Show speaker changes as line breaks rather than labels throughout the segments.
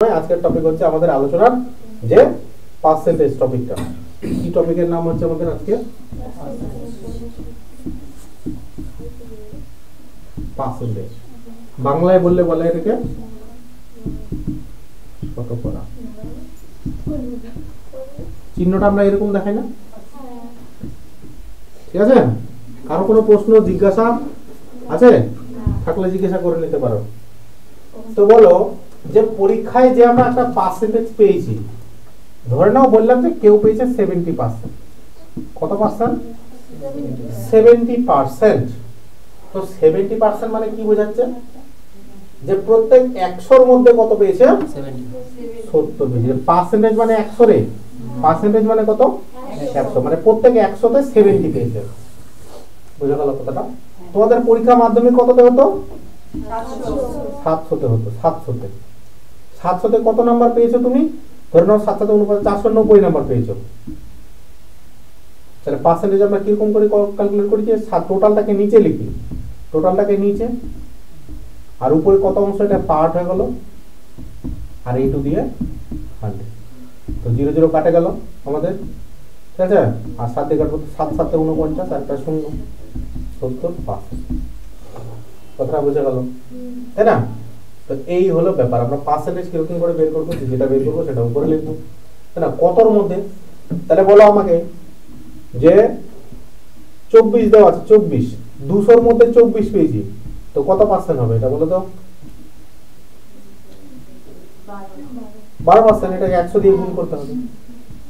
আজকের টপিক হচ্ছে আমাদের আলোচনার যে পার্সেন্টেজ টপিকটা। কি টপিকের নাম হচ্ছে আমাদের আজকে পার্সেন্টেজ। বাংলায় বললে বলে এটাকে শতকরা। চিহ্নটা আমরা এরকম দেখাই না? ঠিক আছে, কারো কোনো প্রশ্ন জিজ্ঞাসা আছে থাকলে জিজ্ঞাসা করে নিতে পারো। তো বলো যে পরীক্ষায় যে আমরা একটা পার্সেন্টেজ পেয়েছি, ধরে নাও বললাম যে কেউ পেয়েছে 70%। কত পার্সেন্ট? 70%। তো 70% মানে কি বোঝাচ্ছে? যে প্রত্যেক 100-র মধ্যে কত পেয়েছে? 70 পেয়েছে। পার্সেন্টেজ মানে 100 রে, পার্সেন্টেজ মানে কত? 100, মানে প্রত্যেক 100-তে 70 পেয়েছে। বুঝা গেল কথাটা? তোমাদের পরীক্ষা মাধ্যমিক কততে হতো? 700-তে হতো। 700-তে কত নাম্বার পেয়েছো তুমি? ধরে নাও 7 অনুপাতে 490 নাম্বার পেয়েছো। তাহলে পার্সেন্টেজ আমরা কিরকম করে ক্যালকুলেট করি? যে টোটালটাকে নিচে লিখি, টোটালটাকে নিচে, আর উপরে কত অংশ এটা পার্ট হয়ে গেল, আর এইটু দিয়ে 100। তো 0 0 কাটে গেল আমাদের, ঠিক আছে? আর 7 দিয়ে কাটবো, 7 7 49, আর একটা 0, 70%। কথা বোঝা গেল, তাই না? তো এই হলো ব্যাপার। আমরা পার্সেন্টেজ কিরকম করে বের করবো, যেটা বের করবো সেটা উপরে লিখবো, তাই না? কতর মধ্যে? তাহলে বলো আমাকে যে 24 দেওয়া আছে, 24, 200-র মধ্যে 24 পেয়েছি, তো কত পার্সেন্ট হবে এটা বলো তো? 12%। এটাকে 100 দিয়ে গুণ করতে হবে,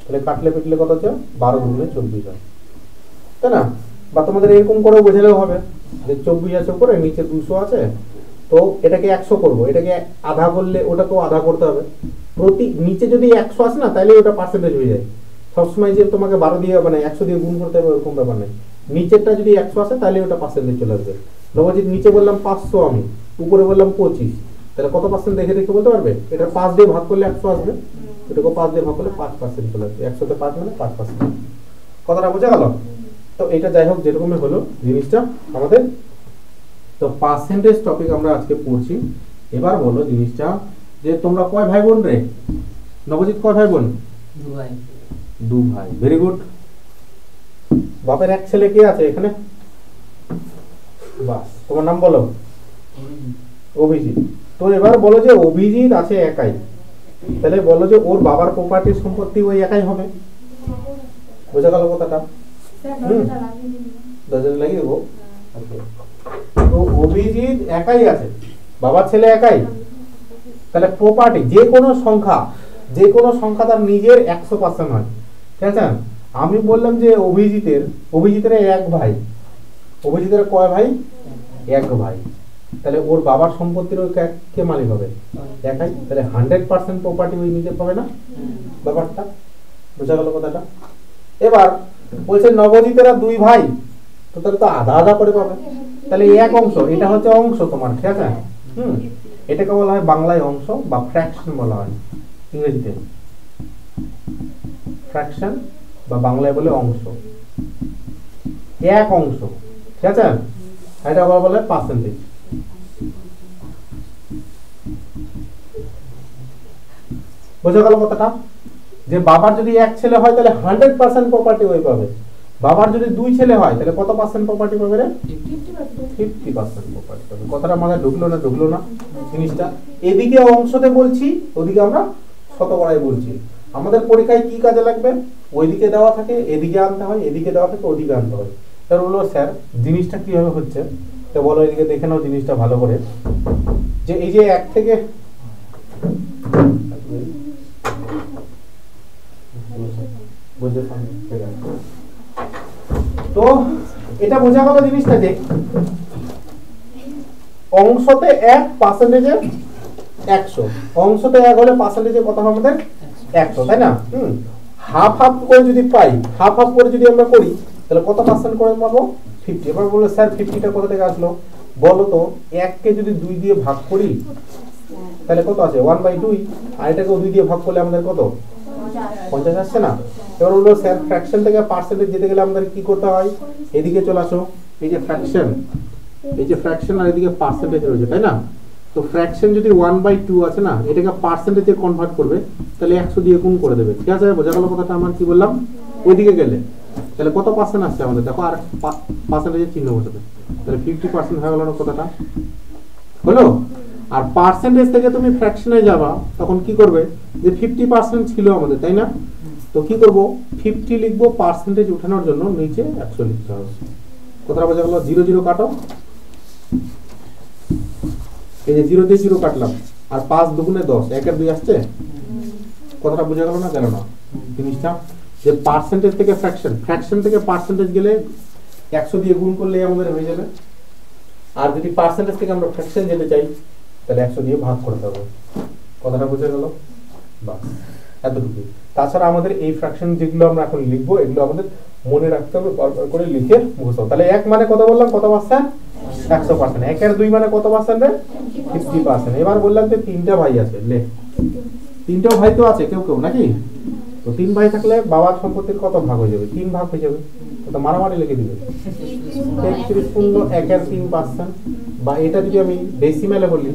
তাহলে কাটলে পিটলে কত হচ্ছে? 12 গুণে 24 হয়, তাই না? বা তোমাদের এরকম করেও বোঝালেও হবে যে 24 আছে উপরে, নিচে 200 আছে, তো এটাকে 100 করবো, এটাকে আধা করলে ওটাকেও আধা করতে হবে। প্রতি নিচে যদি 100 আসে না, তাহলে ওটা পার্সেন্টেজ হয়ে যায়। সবসময় যে তোমাকে 12 দিয়ে মানে 100 দিয়ে গুণ করতে হবে ওরকম ব্যাপার নেই। নিচেরটা যদি 100 আসে তাহলে ওটা পার্সেন্টেজ চলে আসবে। নবজিৎ নিচে বললাম 500, আমি উপরে বললাম 25, তাহলে কত পার্সেন্ট দেখে দেখে বলতে পারবে? এটা 5 দিয়ে ভাগ করলে 100 আসবে, এটাকে 5 দিয়ে ভাগ করলে 5% চলে আসবে। 100-তে 5 মানে 5%। কথাটা বোঝা গেল? তো এটা যাই হোক, যেরকমই হলো জিনিসটা আমাদের। তো পার্সেন্টেজ টপিক আমরা আজকে পড়ছি। এবার বলো জিনিসটা যে তোমরা কয় ভাই বোন রে? নবজিৎ কয় ভাই বোন? 2 ভাই। Very good. বাপের এক ছেলে কে আছে এখানে? বাস, তোমার নাম বলো? অভিজিৎ। তো এবার বলো যে অভিজিৎ আছে একাই, তাহলে বলো যে ওর বাবার প্রপার্টির সম্পত্তি ওই একাই হবে। বোঝা গেল কথাটা? দরজা লাগিয়ে দেবো। তো অভিজিৎ একাই আছে, বাবার ছেলে একাই, তাহলে প্রপার্টি যে কোনো সংখ্যা তার নিজের 100% হয়, ঠিক আছে? আমি বললাম যে অভিজিতের এক ভাই। অভিজিতের কয় ভাই? এক ভাই। তাহলে ওর বাবার সম্পত্তির ওই কে মালিক হবে? একাই। তাহলে 100% প্রপার্টি ওই নিজে পাবে না? ব্যাপারটা বোঝা গেল কথাটা? এবার বলছে নবজিতেরা 2 ভাই, তো তাহলে তো আধা আধা করে পাবে। তাহলে এক অংশ, এটা হচ্ছে অংশ তোমার, ঠিক আছে? এটাকে বলা হয় বাংলায় অংশ বা ফ্র্যাকশন বলা হয়, ইংরেজিতে ফ্র্যাকশন বা বাংলায় বলে অংশ। এক অংশ, ঠিক আছে? এটা আবার বলে পার্সেন্টেজ। বোঝা গেল কথাটা? যে বাবার যদি এক ছেলে হয় তাহলে 100% প্রপার্টি ওই পাবে। বাবার যদি 2 ছেলে হয় তাহলে কত পার্সেন্ট প্রপার্টি পাবে রে? 50% প্রপার্টি পাবে। কথাটা মাথায় ঢুকলো না জিনিসটা? এদিকে অংশতে বলছি, ওদিকে আমরা শতকরায় বলছি। আমাদের পরীক্ষায় কি কাজে লাগবে? ওইদিকে দেওয়া থাকে এদিকে আনতে হয়, এদিকে দেওয়া থাকে ওদিকে আনতে হয়। তার বললো স্যার জিনিসটা কিভাবে হচ্ছে, তো বলো এদিকে দেখে নাও জিনিসটা ভালো করে। যে এই যে 1 থেকে তো এটা বোঝা গেল জিনিসটা যে অংশতে 1, পার্সেন্টেজে 100। অংশতে 1 হলে পার্সেন্টেজে কত হবে আমাদের? 100, তাই না? হাফ হাফ করে যদি পাই, হাফ হাফ করে যদি আমরা করি, তাহলে কত পার্সেন্ট করে পাবো? 50। এবার বললো স্যার 50টা কোথা থেকে আসলো? বলো তো 1 কে যদি 2 দিয়ে ভাগ করি তাহলে কত আছে? 1/2। আর এটাকে 2 দিয়ে ভাগ করলে আমাদের কত? 50 আসছে না? এবার বললো স্যার ফ্র্যাকশন থেকে পার্সেন্টেজ যেতে গেলে আমাদের কি করতে হয়? এদিকে চলে আসো, এই যে ফ্র্যাকশন আর এদিকে পার্সেন্টেজ রয়েছে, তাই না? তো ফ্র্যাকশন যদি 1/2 আছে না, এটাকে পার্সেন্টেজে কনভার্ট করবে, তাহলে 100 দিয়ে গুণ করে দেবে। ঠিক আছে, বোঝা গেল কথাটা আমার? কি বললাম? ওইদিকে গেলে তাহলে কত পার্সেন্ট আসছে আমাদের, দেখো আর পার্সেন্টেজের চিহ্ন বসাবে, তাহলে 50% হয়ে গেল না কথাটা? হলো? আর পার্সেন্টেজ থেকে তুমি ফ্র্যাকশনে যাবা, তখন কি করবে, যে 50% ছিল আমাদের, তাই না? তো কি করব, 50 লিখবো, পার্সেন্টেজ উঠানোর জন্য নিচে 100 লিখতে হবে। কথাটা বোঝা গেল? 0 0 কাটো, এই যে 0 দিয়ে 0 কাটলাম, আর 5 দুগুণে 10, 1 এর 2 আসছে। কথাটা বোঝা গেল না? গেল না জিনিসটা? যে পার্সেন্টেজ থেকে ফ্র্যাকশন, ফ্র্যাকশন থেকে পার্সেন্টেজ গেলে 100 দিয়ে গুণ করলে আমাদের হয়ে যাবে। আর যদি পার্সেন্টেজ থেকে আমরা ফ্র্যাকশন যেতে চাই, তাহলে 100 দিয়ে ভাগ করতে হবে। কথাটা বোঝা গেল? বাস, এতটুকু। তাছাড়া আমাদের এই ফ্র্যাকশন যেগুলো আমরা এখন লিখবো, এগুলো আমাদের মনে রাখতে হবে, বারবার করে লিখে মুখস্থ। তাহলে 1 মানে কত বললাম, কত পার্সেন্ট? 100%। 1 এর 2 মানে কত পার্সেন্ট রে? 50%। এবার বললাম যে 3টা ভাই আছে, লে 3টাও ভাই তো আছে কেউ কেউ, নাকি? তো 3 ভাই থাকলে বাবার সম্পত্তির কত ভাগ হয়ে যাবে? 3 ভাগ হয়ে যাবে। তো মারামারি লিখে দিবে 1 এর 3%, বা এটা যদি আমি ডেসিমেলে বলি,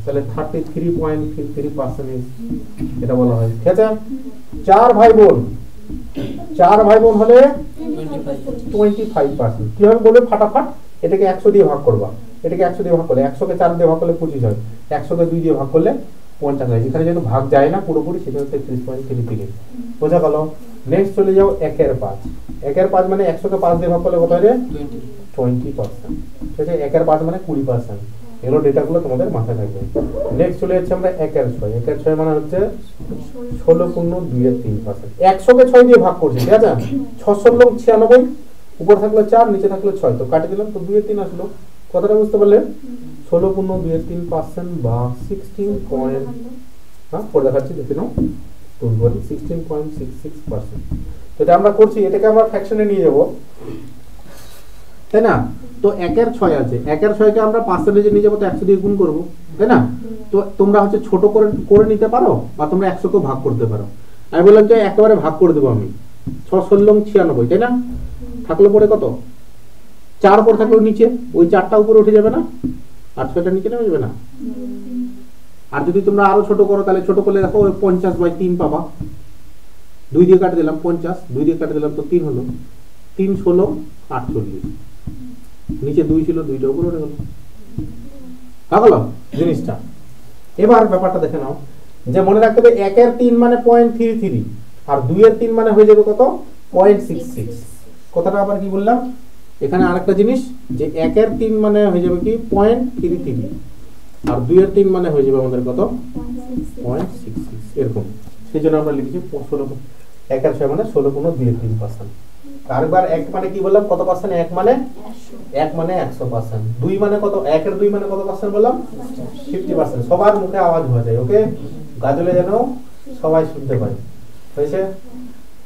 তাহলে 33.53% এটা বলা হয়। ঠিক আছে, 4 ভাই বোন, 4 ভাই বোন হলে 25%। কিভাবে বলবে ফাটাফাট? এটাকে 100 দিয়ে ভাগ করবা, এটাকে 100 দিয়ে ভাগ করলে, 100 কে 4 দিয়ে ভাগ করলে 25 হয়, 100 কে 2 দিয়ে ভাগ করলে 50 হয়। এখানে যেহেতু ভাগ যায় না পুরোপুরি, সেটা হচ্ছে 33.33। বোঝা গেল? নেক্সট চলে যাও 1 এর 5। 1 এর 5 মানে 100 কে 5 দিয়ে ভাগ করলে কত হয় রে? 20%। ঠিক আছে, 1 এর 5 মানে 20%। এগুলো ডেটাগুলো তোমাদের মাথায় থাকবে। নেক্সট চলে যাচ্ছে আমরা 1 এর 6। 1 এর 6 মানে হচ্ছে 16.2-3%। 100 কে 6 দিয়ে ভাগ করছি, ঠিক আছে? 696, উপর থাকলো 4, নিচে থাকলো 6, তো কাটি দিলাম, তো 2/3 আসলো। কথাটা বুঝতে পারলে? 16.2-3% বা 16. হ্যাঁ, পরে দেখাচ্ছি, দেখে নাও। 16.66%। তো এটা আমরা করছি, এটাকে আমরা ফ্র্যাকশনে নিয়ে যাব, তাই না? তো 1 এর 6 আছে, 1 এর 6 কে আমরা পার্সেন্টেজে নিয়ে যাবো, তো 100 দিয়ে গুণ করবো, তাই না? তো তোমরা হচ্ছে ছোট করে করে নিতে পারো, বা তোমরা 100 কেও ভাগ করতে পারো। আমি বললাম যে একেবারে ভাগ করে দেবো আমি, 61696, তাই না? থাকলো পরে কত? 4 পর থাকলো নিচে, ওই 4টা উপরে উঠে যাবে না, আর 6টা নিচে নেমে যাবে না? আর যদি তোমরা আরো ছোট করো, তাহলে ছোট করলে দেখো 50/3 পাবা। 2 দিয়ে কাটে দিলাম 50, 2 দিয়ে কাটে দিলাম, তো 3 হলো। 3 16 48, নিচে 2 ছিল, 2টা উপরে উঠে গেল। হলো জিনিসটা। এবার ব্যাপারটা দেখে নাও, যে মনে রাখতে হবে 1 এর 3 মানে 0.33, আর 2 এর 3 মানে হয়ে যাবে কত? 0.66। কথাটা আবার কি বললাম? এখানে আরেকটা জিনিস, যে 1 এর 3 মানে হয়ে যাবে কি 0.33, আর 2 এর 3 মানে হয়ে যাবে আমাদের কত? 0.66, এরকম। সেই জন্য আমরা লিখেছি 1 এর 6 মানে 16.2-3%। আরেকবার 1 মানে কি বললাম, কত পার্সেন্ট? 1 মানে 100%। 2 মানে কত? 1 এর 2 মানে কত পার্সেন্ট বললাম? 50%। সবার মুখে আওয়াজ হয়ে যায়, ওকে? গাজলে যেন সবাই শুনতে পায়। হয়েছে?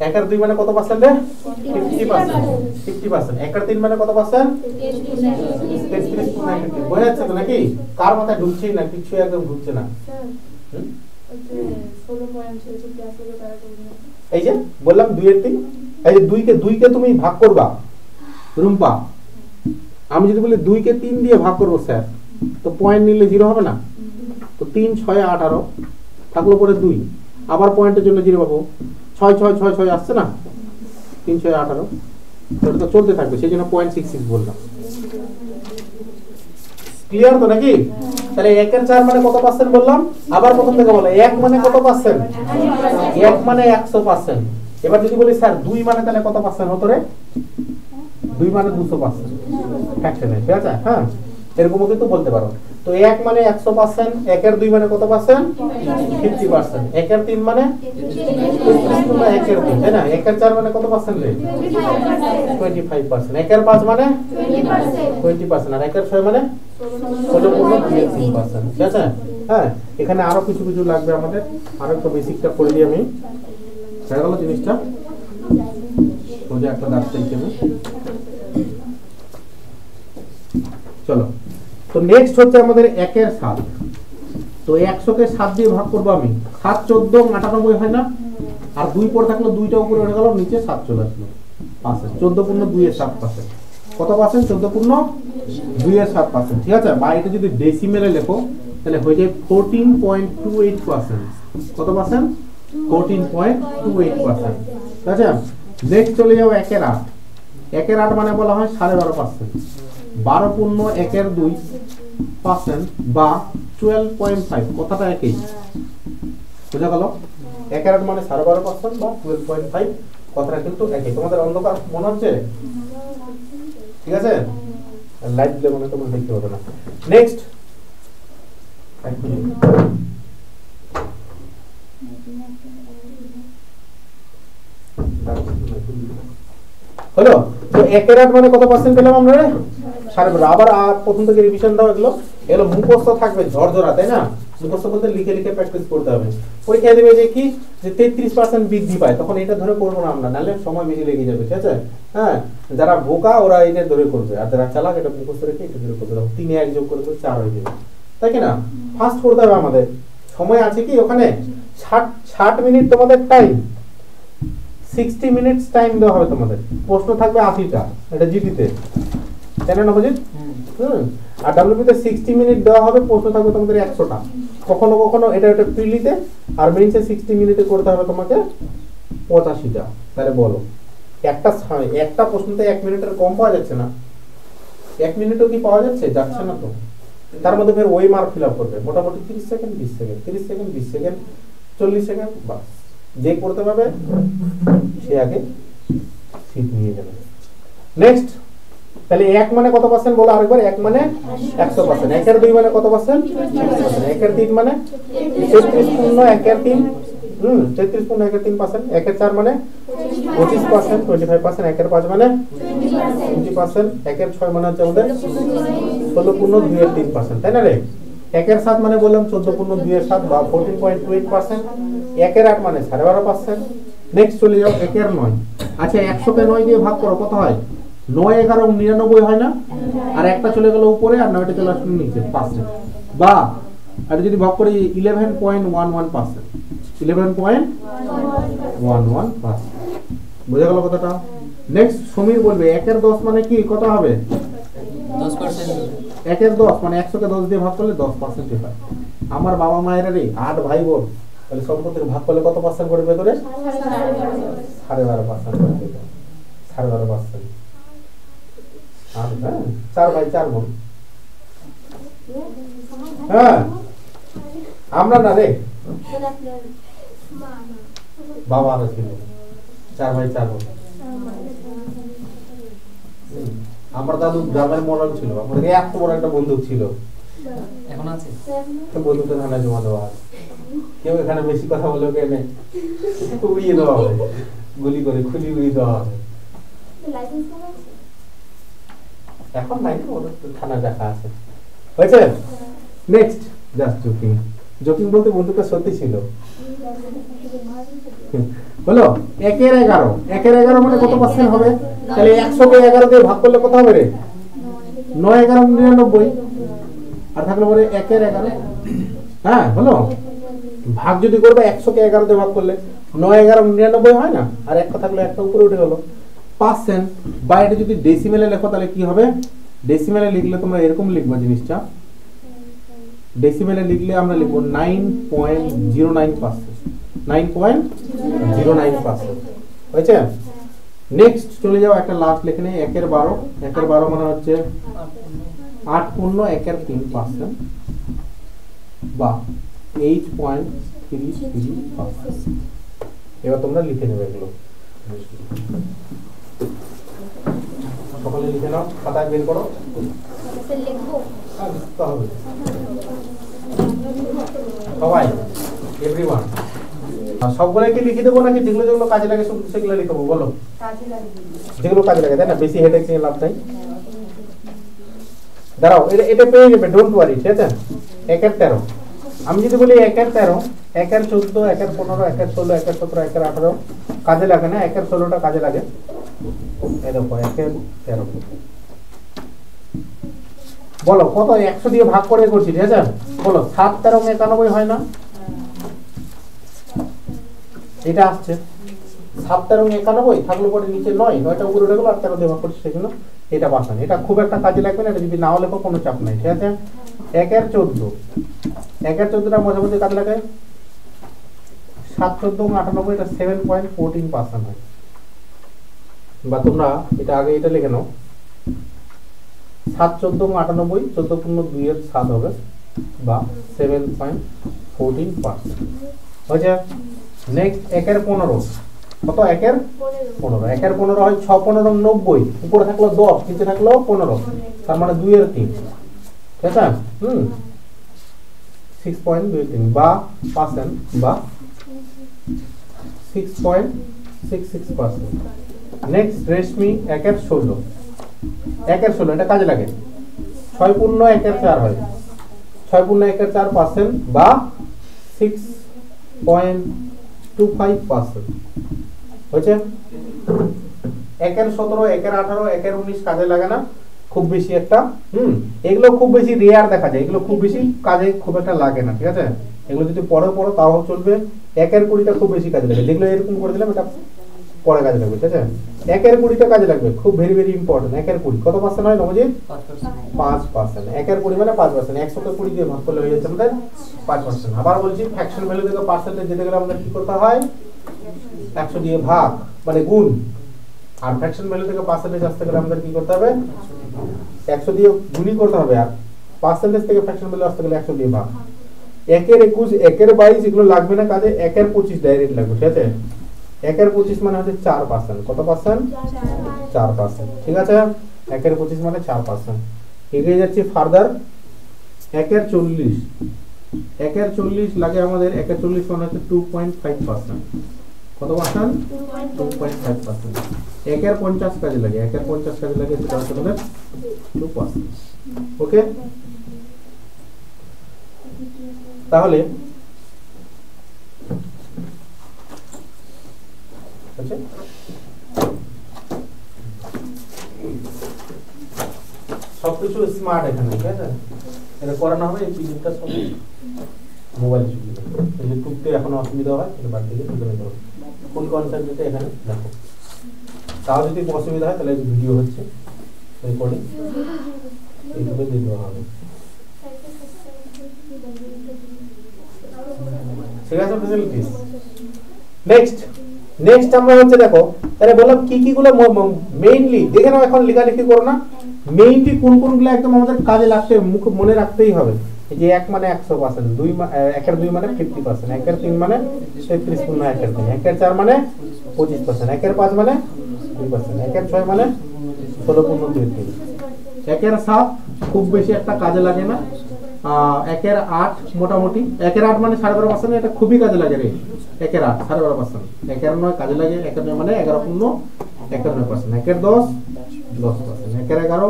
1 এর 2 মানে কত পার্সেন্ট রে? 50%। 50%। 1 এর 3 মানে কত পার্সেন্ট? 33.93। বোঝা যাচ্ছে তো নাকি? কার মাথায় ঢুকছেই না, কিছু একদম ঢুকছে না। এই যে বললাম 2 এর 3, এই যে 2 কে তুমি ভাগ করবা রুম্পা, আমি যদি বলি 2 কে 3 দিয়ে ভাগ করবো স্যার, তো পয়েন্ট নিলে 0 হবে না? তো 3 6 18 থাকলো পরে 2, আবার পয়েন্টের জন্য 0 পাবো, 6 6 6 6 আসছে না? 3 6 18, এটা তো চলতে থাকবে, সেই জন্য 0.66 বললাম। ক্লিয়ার তো নাকি? তাহলে 1 এর 4 মানে কত পার্সেন্ট বললাম? আবার প্রথম থেকে বলো, 1 মানে কত পার্সেন্ট? 1 মানে 100%। এবার যদি বলি স্যার 2 মানে তাহলে কত পার্সেন্ট হতো রে? 2 মানে 200% ফ্র্যাকশনে, ঠিক আছে? হ্যাঁ, এরকমও কিন্তু বলতে পারো। তো 1 মানে 100%, 1 এর 2 মানে কত পার্সেন্ট? 50%। 1 এর 3 মানে 1 এর 3, তাই না? 1 এর 4 মানে কত পার্সেন্ট রে? 25%। 1 এর 5 মানে 20%, আর 1 এর 6 মানে 16.3%, ঠিক আছে? হ্যাঁ, এখানে আরো কিছু কিছু লাগবে আমাদের, আরো একটু বেসিকটা করে দিই আমি। হয়ে গেল জিনিসটা? সোজা একটা দাগ চাইছি আমি। চলো, তো নেক্সট হচ্ছে আমাদের 1 এর 7। তো 100 কে 7 দিয়ে ভাগ করবো আমি, 7 14 98 হয় না? আর 2 পর থাকলো, 2টা উপরে উঠে গেল, নিচে 7 চলে আসলো, 14.2 এর 7%। কত পার্সেন্ট? 14.2 এর 7%, ঠিক আছে? বা এটা যদি ডেসিমেলে লেখো, তাহলে হয়ে যায় 14.28%। কত পার্সেন্ট? 14.28%। আচ্ছা, নেক্সট চলে যাও 1/8। 1/8 মানে বলা হয় 12.5%। 12.1/2% বা 12.5, কথাটা একই, বুঝা গেল? 1/8 মানে 12.5% বা 12.5, কথাটা কিন্তু একই। তোমাদের অন্ধকার মনে হচ্ছে? ঠিক আছে, লাইট দিলে মনে তোমার দেখতে হবে না। নেক্সট হলো তো 1/8 মানে কত পার্সেন্ট পেলাম আমরা? 12.5। আবার প্রথম থেকে রিভিশন দাও। এগুলো মুখস্থ থাকবে ঝরঝরা, তাই না? মুখস্থ বলতে লিখে লিখে প্র্যাকটিস করতে হবে। পরীক্ষায় দেবে যে কি, যে 33% বৃদ্ধি পায়, তখন এটা ধরে করবো না আমরা, নাহলে সময় বেশি লেগে যাবে। ঠিক আছে? হ্যাঁ, যারা বোকা ওরা এটা ধরে করবে, আর যারা চালাক এটা মুখস্থ রেখে এটা ধরে করতে হবে। 3 এ 1 যোগ করে 4 হয়ে যাবে, তাই কি না? ফাস্ট করতে হবে আমাদের। সময় আছে কি ওখানে? 60 মিনিট তোমাদের টাইম, 60 মিনিটস টাইম দেওয়া হবে তোমাদের। প্রশ্ন থাকবে 80টা, এটা জিপিতে, তাই না নবজিৎ? আর ডাব্লিউপিতে 60 মিনিট দেওয়া হবে, প্রশ্ন থাকবে তোমাদের 100টা। কখনো কখনো এটা প্রিলিতে আর মেইনসে 60 মিনিটে করতে হবে তোমাকে 85টা। তাহলে বলো, একটা প্রশ্নতে 1 মিনিটের কম পাওয়া যাচ্ছে না? 1 মিনিটও কি পাওয়া যাচ্ছে? যাচ্ছে না তো। তার মধ্যে ফের ওই মার্ক ফিল আপ করবে, মোটামুটি 30 second 20 second 30 second 20 second 40 second, বাস। যে করতে পারবে সে আগে সিট নিয়ে যাবে। নেক্সট, তাহলে 1 মানে কত পার্সেন্ট বলো আরেকবার? 1 মানে 100%। 1/2 মানে কত পার্সেন্ট? 20%। 1/3 মানে 33.1/3, 33.1/3%। 1/4 মানে 25%, 25%। 1/5 মানে 20%। 1/6 মানে হচ্ছে আমাদের 16.2/3%, তাই না রে? 1/7 মানে বললাম 14.2/7 বা 14.28%। 1/8 মানে 12.5%। নেক্সট চলে যাও 1/9। আচ্ছা, 100কে 9 দিয়ে ভাগ করো, কত হয়? 9 11 99 হয় না? আর একটা চলে গেল উপরে আর 9টা চলে আসলো নিচে, পার্সেন্ট। বা আর যদি ভাগ করি 11.11%, 11.11%, বুঝা গেল কথাটা? নেক্সট সমীর বলবে 1/10 মানে কি, কত হবে?
10%।
1/10 মানে 100কে 10 দিয়ে ভাগ করলে 10% হয়। আমার বাবা মায়ের 8 ভাই বোন, তাহলে সম্পত্তির ভাগ করলে কত পার্সেন্ট করে ভেতরে? 12.5% করে দেবে। 12.5%। আর হ্যাঁ, 4 ভাই 4 বোন। হ্যাঁ, আমরা না রে, বাবা আর ছিল 4 ভাই 4 বোন। আমার দাদু গ্রামের মডেল ছিল, আমাদের এত বড় একটা বন্দুক ছিল,
এখন আছে
বন্দুকটা থানায় জমা দেওয়া আছে। কেউ এখানে বেশি কথা বলে ওকে এনে উড়িয়ে দেওয়া হবে, গুলি করে খুলি উড়িয়ে দেওয়া হবে। এখন নাই, ওদের থানা দেখা আছে, হয়েছে? Next, just joking. জোকিং বলতে বন্দুকটা সত্যি ছিল। হলো 1/11। 1/11 মানে কত পার্সেন্ট হবে? তাহলে 100কে 11 দিয়ে ভাগ করলে কত হবে রে? 9 11 99। আর থাকলে পরে 1/11। হ্যাঁ, হলো ভাগ যদি করবে 100কে 11 দিয়ে ভাগ করলে 9 11 99 হয় না? আর একটা থাকলে একটা উপরে উঠে গেল, পার্সেন্ট। বা এটা যদি ডেসিমেলে লেখো তাহলে কি হবে? ডেসিমেলে লিখলে তোমরা এরকম লিখবা জিনিসটা। ডেসিমেলে লিখলে আমরা লিখবো 9.09%, 9.09%, হয়েছে? নেক্সট চলে যাও একটা লাস্ট লিখে নেই, 1/12। 1/12 মানে হচ্ছে 8.1/3% বা 8.33%। এবার তোমরা লিখে নেবে এগুলো, সকলে লিখে নাও, খাতায় বের করো। সবাই, এভরিওয়ান, সবগুলোকে লিখে দেবো নাকি যেগুলো যেগুলো কাজে লাগে সেগুলো লিখবো? বলো, যেগুলো কাজে লাগে, তাই না? বেশি হেডেক নিয়ে লাভ নাই। দাঁড়াও, এটা পেয়ে যাবে, ডোন্ট ওয়ারি, ঠিক আছে? 1/13। আমি যদি বলি 1/13, 1/14, 1/15, 1/16, 1/17, 1/18 কাজে লাগে না? 1/16টা কাজে লাগে। এই দেখো 1/13। বলো কত? 100 দিয়ে ভাগ করে করছি, ঠিক আছে? বলো 7 13 91 হয় না? এটা আসছে 7 13 91, থাকলে পরে নিচে 9, 9টা উপরে উঠে গেল, আর 13 দিয়ে ভাগ করছি, সেগুলো এটা বাসান। এটা খুব একটা কাজে লাগবে না, এটা যদি নাও লেখো কোনো চাপ নাই, ঠিক আছে? 1/14 একের 14টা মাঝামাঝি কাজে লাগে 7 14 98 এটা 7.14% হয়। বা তোমরা এটা আগে এটা লিখে নাও 7 14 98 14 2 এর 7 হবে বা 7.14% হয়েছে। নেক্সট একের 15 কত একের 15 একের 15 হয় 6 15 90 উপরে থাকলো 10 নিচে থাকলো 15 তার মানে 2 এর 3 ঠিক আছে 6.23 বা পার্সেন্ট বা 6.66%। নেক্সট রেশমি একের 16 একের 16 এটা কাজে লাগে 6 পূর্ণ একের 4 হয় 6 পূর্ণ একের 4% বা 6.25% হয়েছে। একের 17 একের 18 একের 19 কাজে লাগে না খুব বেশি একটা এগুলো খুব বেশি রেয়ার দেখা যায়, এগুলো খুব বেশি কাজে খুব একটা লাগে না, ঠিক আছে। এগুলো যদি পরে পড়ো তাও চলবে। একের 20টা খুব বেশি কাজে লাগে, যেগুলো এরকম করে দিলাম এটা পরে কাজে লাগবে, ঠিক আছে। একের 20টা কাজে লাগবে, খুব ভেরি ভেরি ইম্পর্টেন্ট। একের 20 কত পার্সেন্ট হয় নবজিৎ? 5%। একের 20 মানে 5%, 100 কে 20 দিয়ে ভাগ করলে হয়ে যাচ্ছে আমাদের 5%। আবার বলছি ফ্র্যাকশন ভ্যালু থেকে পার্সেন্টেজ যেতে গেলে আমাদের কি করতে হয় 100 দিয়ে ভাগ মানে গুণ, আর ফ্র্যাকশন ভ্যালু থেকে পার্সেন্টেজ আসতে গেলে আমাদের কি করতে হবে 100 দিয়ে গুণই করতে হবে, আর পার্সেন্টেজ থেকে ফ্র্যাকশন ভ্যালু আসতে গেলে 100 দিয়ে ভাগ। একের 21 একের 22 এগুলো লাগবে না কাজে, একের 25 ডাইরেক্ট লাগবে, ঠিক আছে। একের 25 মানে হচ্ছে 4%, কত পার্সেন্ট? 4%, ঠিক আছে। একের 25 মানে 4%। এগিয়ে যাচ্ছি ফার্দার। একের 40 একের 40 লাগে আমাদের, একের 40 মানে হচ্ছে 2.5%, কত পার্সেন্ট? 2.5%। একের 50 কাজে লাগে, একের 50 কাজে লাগে সেটা হচ্ছে আমাদের 2%। ওকে, তাহলে আচ্ছা সবকিছু স্মার্ট এখানে, ঠিক আছে। এটা করানো হবে এই পিডিএফটা সব মোবাইলে সুবিধা, যদি টুকতে এখন অসুবিধা হয় তাহলে বাদ দিয়ে তুলে নিতে হবে। ফুল কনসেপ্ট দিতে এখানে দেখো, তাও যদি অসুবিধা হয় তাহলে ভিডিও হচ্ছে রেকর্ডিং এইভাবে দিয়ে দেওয়া হবে, ঠিক আছে ফ্যাসিলিটিস। নেক্সট আমরা হচ্ছে দেখো, তাহলে বললাম কি কি গুলো মেইনলি দেখে নাও, এখন লেখালেখি করো না। মেইনলি কোন কোনগুলো একদম আমাদের কাজে লাগতে মনে রাখতেই হবে। এই যে 1 মানে 100%, 2 একের 2 মানে 50%, একের 3 মানে 33 পূর্ণ একের 3, একের 4 মানে 25%, একের 5 মানে 2%, একের 6 মানে 16 পূর্ণ 2, একের 7 খুব বেশি একটা কাজে লাগে না, একের 8 মোটামুটি, একের 8 মানে 12.5%, এটা খুবই কাজে লাগে রে। একের 8 12.5%, একের 9 কাজে লাগে, একের 9 মানে 11 পূর্ণ 91%, একের 10 10%, একের 11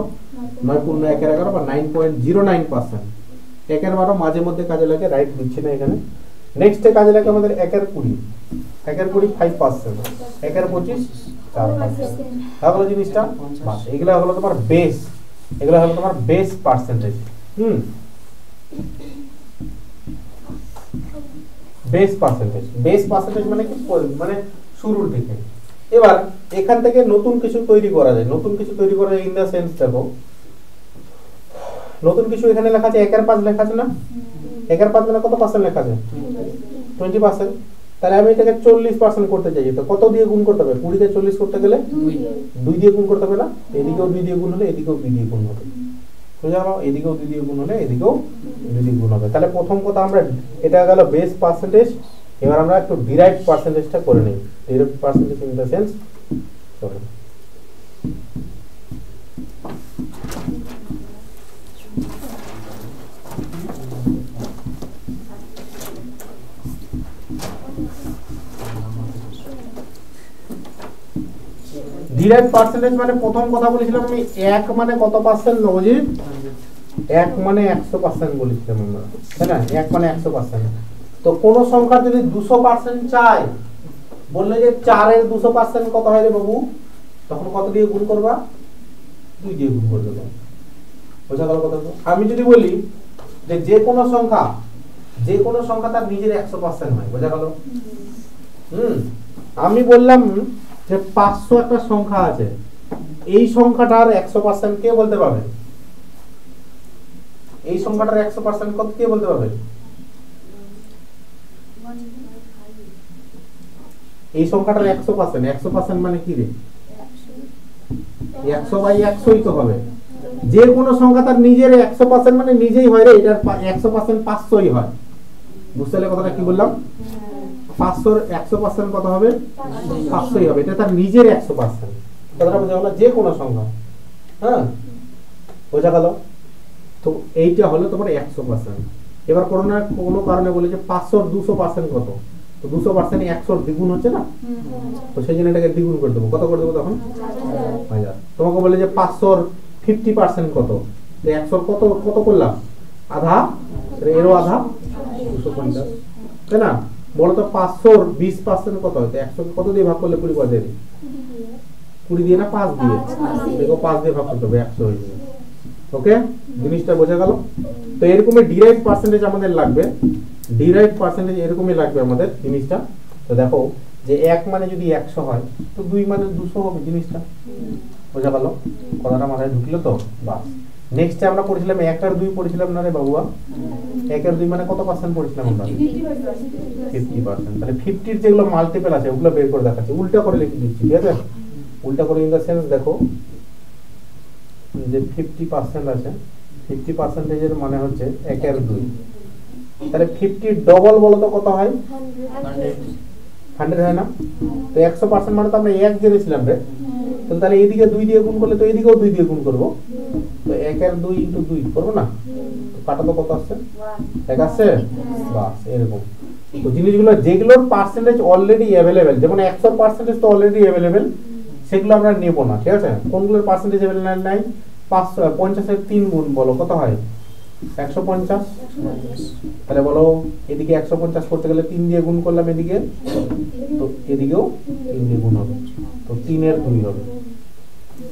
9 পূর্ণ একের 11 বা 9.09%, একের 12 মাঝে মধ্যে কাজে লাগে, রাইট দিচ্ছি না এখানে। নেক্সটে কাজে লাগে আমাদের একের 20, একের 20 5%, একের 25 4%। তাহলে জিনিসটা বাস, এগুলা হলো তোমার বেস, এগুলা হলো তোমার বেস পার্সেন্টেজ। বেস পার্সেন্টেজ মানে কি, মানে শুরুর দিকে। এবার এখান থেকে নতুন কিছু তৈরি করা যায়, ইন দা সেন্স দেখো, নতুন কিছু এখানে লেখা আছে, একের 5 লেখা আছে না, একের 5 মানে কত পার্সেন্ট লেখা আছে 20%। তাহলে আমি এটাকে 40% করতে চাই, তো কত দিয়ে গুণ করতে হবে? 20 কে 40 করতে গেলে 2 দিয়ে গুণ করতে হবে না, এদিকেও 2 দিয়ে গুণ হলে এদিকেও 2 দিয়ে গুণ হবে, বুঝা গেল? এদিকেও 2 দিয়ে গুণ হলে এদিকেও 2 দিয়ে গুণ হবে। তাহলে প্রথম কথা আমরা, এটা গেল বেস পার্সেন্টেজ। এবার আমরা একটু ডিরাইভড পার্সেন্টেজটা করে নিই। Derived percentage in the sense চলো ডিরাইভড পার্সেন্টেজ মানে প্রথম কথা বলেছিলাম আমি 1 মানে কত পার্সেন্ট নবজিৎ? 1 মানে 100% বলেছিলাম আমরা, তাই না? 1 মানে 100%। তো কোন সংখ্যা যদি 200% চাই, বললে যে 4 এর 200% কত হয় রে বাবু, তখন কত দিয়ে গুণ করবা? 2 দিয়ে গুণ করে দেব, বুঝা গেল কথা? আমি যদি বলি যে যে কোনো সংখ্যা তার নিজের 100% হয়, বুঝা গেল? আমি বললাম যে 500 একটা সংখ্যা আছে, এই সংখ্যাটার 100% কে বলতে পারবে? এই সংখ্যাটার 100% কত কে বলতে পারবে? এই সংখ্যাটার 100%, 100% মানে কি রে? 100/100ই তো হবে। যে কোনো সংখ্যা তার নিজের 100% মানে নিজেই হয় রে, এটার 100% 500ই হয়। বুঝতে পারলে কথাটা কি বললাম? 500 এর 100% কত হবে? 500ই হবে। এটা তার নিজের 100%। কথাটা বোঝা গেল? যে কোনো সংখ্যা। হ্যাঁ, বোঝা গেল? তো এইটা হলো তোমার 100%। এবার কোনো কারণে বলে যে 500 এর 200% কত? তো 200% 100 এর দ্বিগুণ হচ্ছে না? তো সেই জন্য এটাকে দ্বিগুণ করে দেবো। কত করে দেবো তখন? 1000। তোমাকে বলে যে 500 এর 50% কত? তো 100 এর কত কত করলাম? আধা, এরও আধা 250, তাই না? বলো তো 500 এর 20% কত হয়? তো 100 কে কত দিয়ে ভাগ করলে 20 পাওয়া যাবে? 20 দিয়ে না 5 দিয়ে? দেখো 5 দিয়ে ভাগ করতে হবে, 100 হয়ে যাবে। ওকে, জিনিসটা বোঝা গেল? তো এরকমই ডিরাইভ পার্সেন্টেজ আমাদের লাগবে, ডিরাইভ পার্সেন্টেজ এরকমই লাগবে আমাদের জিনিসটা। তো দেখো যে 1 মানে যদি 100 হয়, তো 2 মানে 200 হবে জিনিসটা। বোঝা গেল? কথাটা মাথায় ঢুকলো তো? বাস। নেক্সটে আমরা পড়েছিলাম 1 আর 2 পড়েছিলাম না রে বাবুয়া? 1 আর 2 মানে কত পার্সেন্ট পড়েছিলাম আমরা? 50%। তাহলে 50 এর যেগুলো মাল্টিপল আছে ওগুলো বের করে দেখাচ্ছি, উল্টা করে লিখে দিচ্ছি, ঠিক আছে? উল্টা করে ইন দ্য সেন্স দেখো যে 50% আছে, 50% এর মানে হচ্ছে 1 আর 2। তাহলে 50 ডবল বলো তো কত হয়? 100 হয় না? তো 100% মানে তো আমরা 1 জেনেছিলাম রে। তো তাহলে এদিকে 2 দিয়ে গুণ করলে তো এদিকেও 2 দিয়ে গুণ করব। তো 1 আর 2 ইনটু 2 করব না? তো কাটা তো কত আসছে? 1 আসছে? বাস, এরকম। তো জিনিসগুলো যেগুলোর পার্সেন্টেজ অলরেডি अवेलेबल, যেমন 100% তো অলরেডি अवेलेबल, সেগুলো আমরা নেব না, ঠিক আছে? কোনগুলোর পার্সেন্টেজ अवेलेबल নাই? 50 এর 3 গুণ বলো কত হয়? 150। তাহলে বলো এদিকে 150 করতে গেলে 3 দিয়ে গুণ করলাম এদিকে, তো এদিকেও 3 দিয়ে গুণ হবে, তো 3 এর 2 হবে।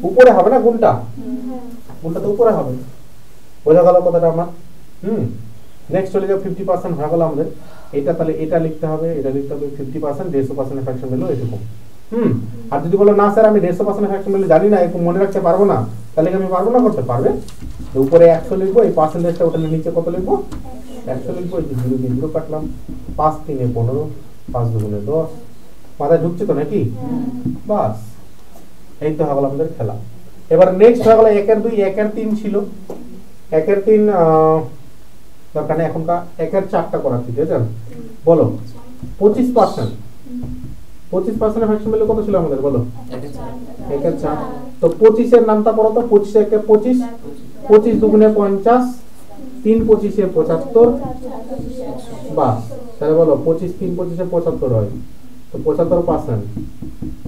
উপরে হবে না গুণটা? গুণটা তো উপরে হবে। বোঝা গেল কথাটা আমার? নেক্সট চলে যাও 50% হয়ে গেল আমাদের। এটা তাহলে এটা লিখতে হবে, এটা লিখতে হবে 50%, 150% ফ্র্যাকশন ভ্যালু এরকম। আর যদি বলো না স্যার আমি 150% ফ্র্যাকশন ভ্যালু জানি না, এরকম মনে রাখতে পারবো না, তাহলে কি আমি পারবো না? করতে পারবে। তো উপরে 100 লিখবো, এই পার্সেন্টেজটা ওটালে নিচে কত লিখবো? 100 লিখবো, এই 0 দিয়ে 0 কাটলাম, 5 3 এ 15, 5 2 গুণে 10। মাথায় ঢুকছে তো নাকি? বাস, এই তো হয়ে গেল আমাদের খেলা। এবার নেক্সট হয়ে গেল 1 এর 2, 1 এর 3 ছিল। 1 এর 3 দরকার নেই, এখনকার 1 এর 4টা করাচ্ছি, ঠিক আছে? বলো 25%, 25% এর ফ্র্যাকশন ভ্যালু কত ছিল আমাদের? বলো 1 এর 4। তো 25 এর নামটা পড়ো তো। 25 একে 25, 25 দুগুণে 50, 3 25 এ 75। বাস, তাহলে বলো 25 3 25 এ 75 হয়, তো 75%।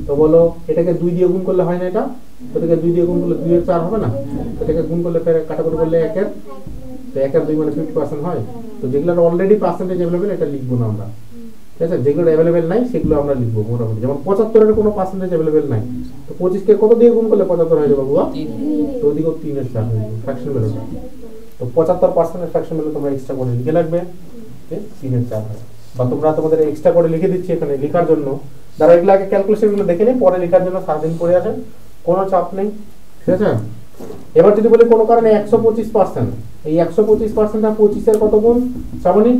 তো বলো এটাকে 2 দিয়ে গুণ করলে হয় না? এটা এটাকে 2 দিয়ে গুণ করলে 2 এর 4 হবে না? এটাকে গুণ করলে ফের কাটাকুটি করলে 1 এর, তো 1 এর 2 মানে 50% হয়। তো যেগুলোর অলরেডি পার্সেন্টেজ अवेलेबल এটা লিখবো না আমরা, ঠিক আছে? যেগুলো अवेलेबल নাই সেগুলো আমরা লিখবো মোটামুটি। যেমন 75 এর কোনো পার্সেন্টেজ अवेलेबल নাই, তো 25 কে কত দিয়ে গুণ করলে 75 হয়ে যাবে বাবুয়া?
3।
তো ওদিকেও 3 এর 4 হয়ে যাবে ফ্র্যাকশন ভ্যালুটা। তো 75% এর ফ্র্যাকশন ভ্যালু তোমরা এক্সট্রা করে লিখে রাখবে যে 3 এর 4 হয়, বা তোমরা তোমাদের এক্সট্রা করে লিখে দিচ্ছি এখানে লেখার জন্য। যারা এগুলো আগে ক্যালকুলেশনগুলো দেখে নিন, পরে লেখার জন্য সারাদিন পড়ে আসেন, কোনো চাপ নেই, ঠিক আছে? এবার যদি বলি কোনো কারণে 125%, এই 125% আর 25 এর কত গুণ? শ্রাবণী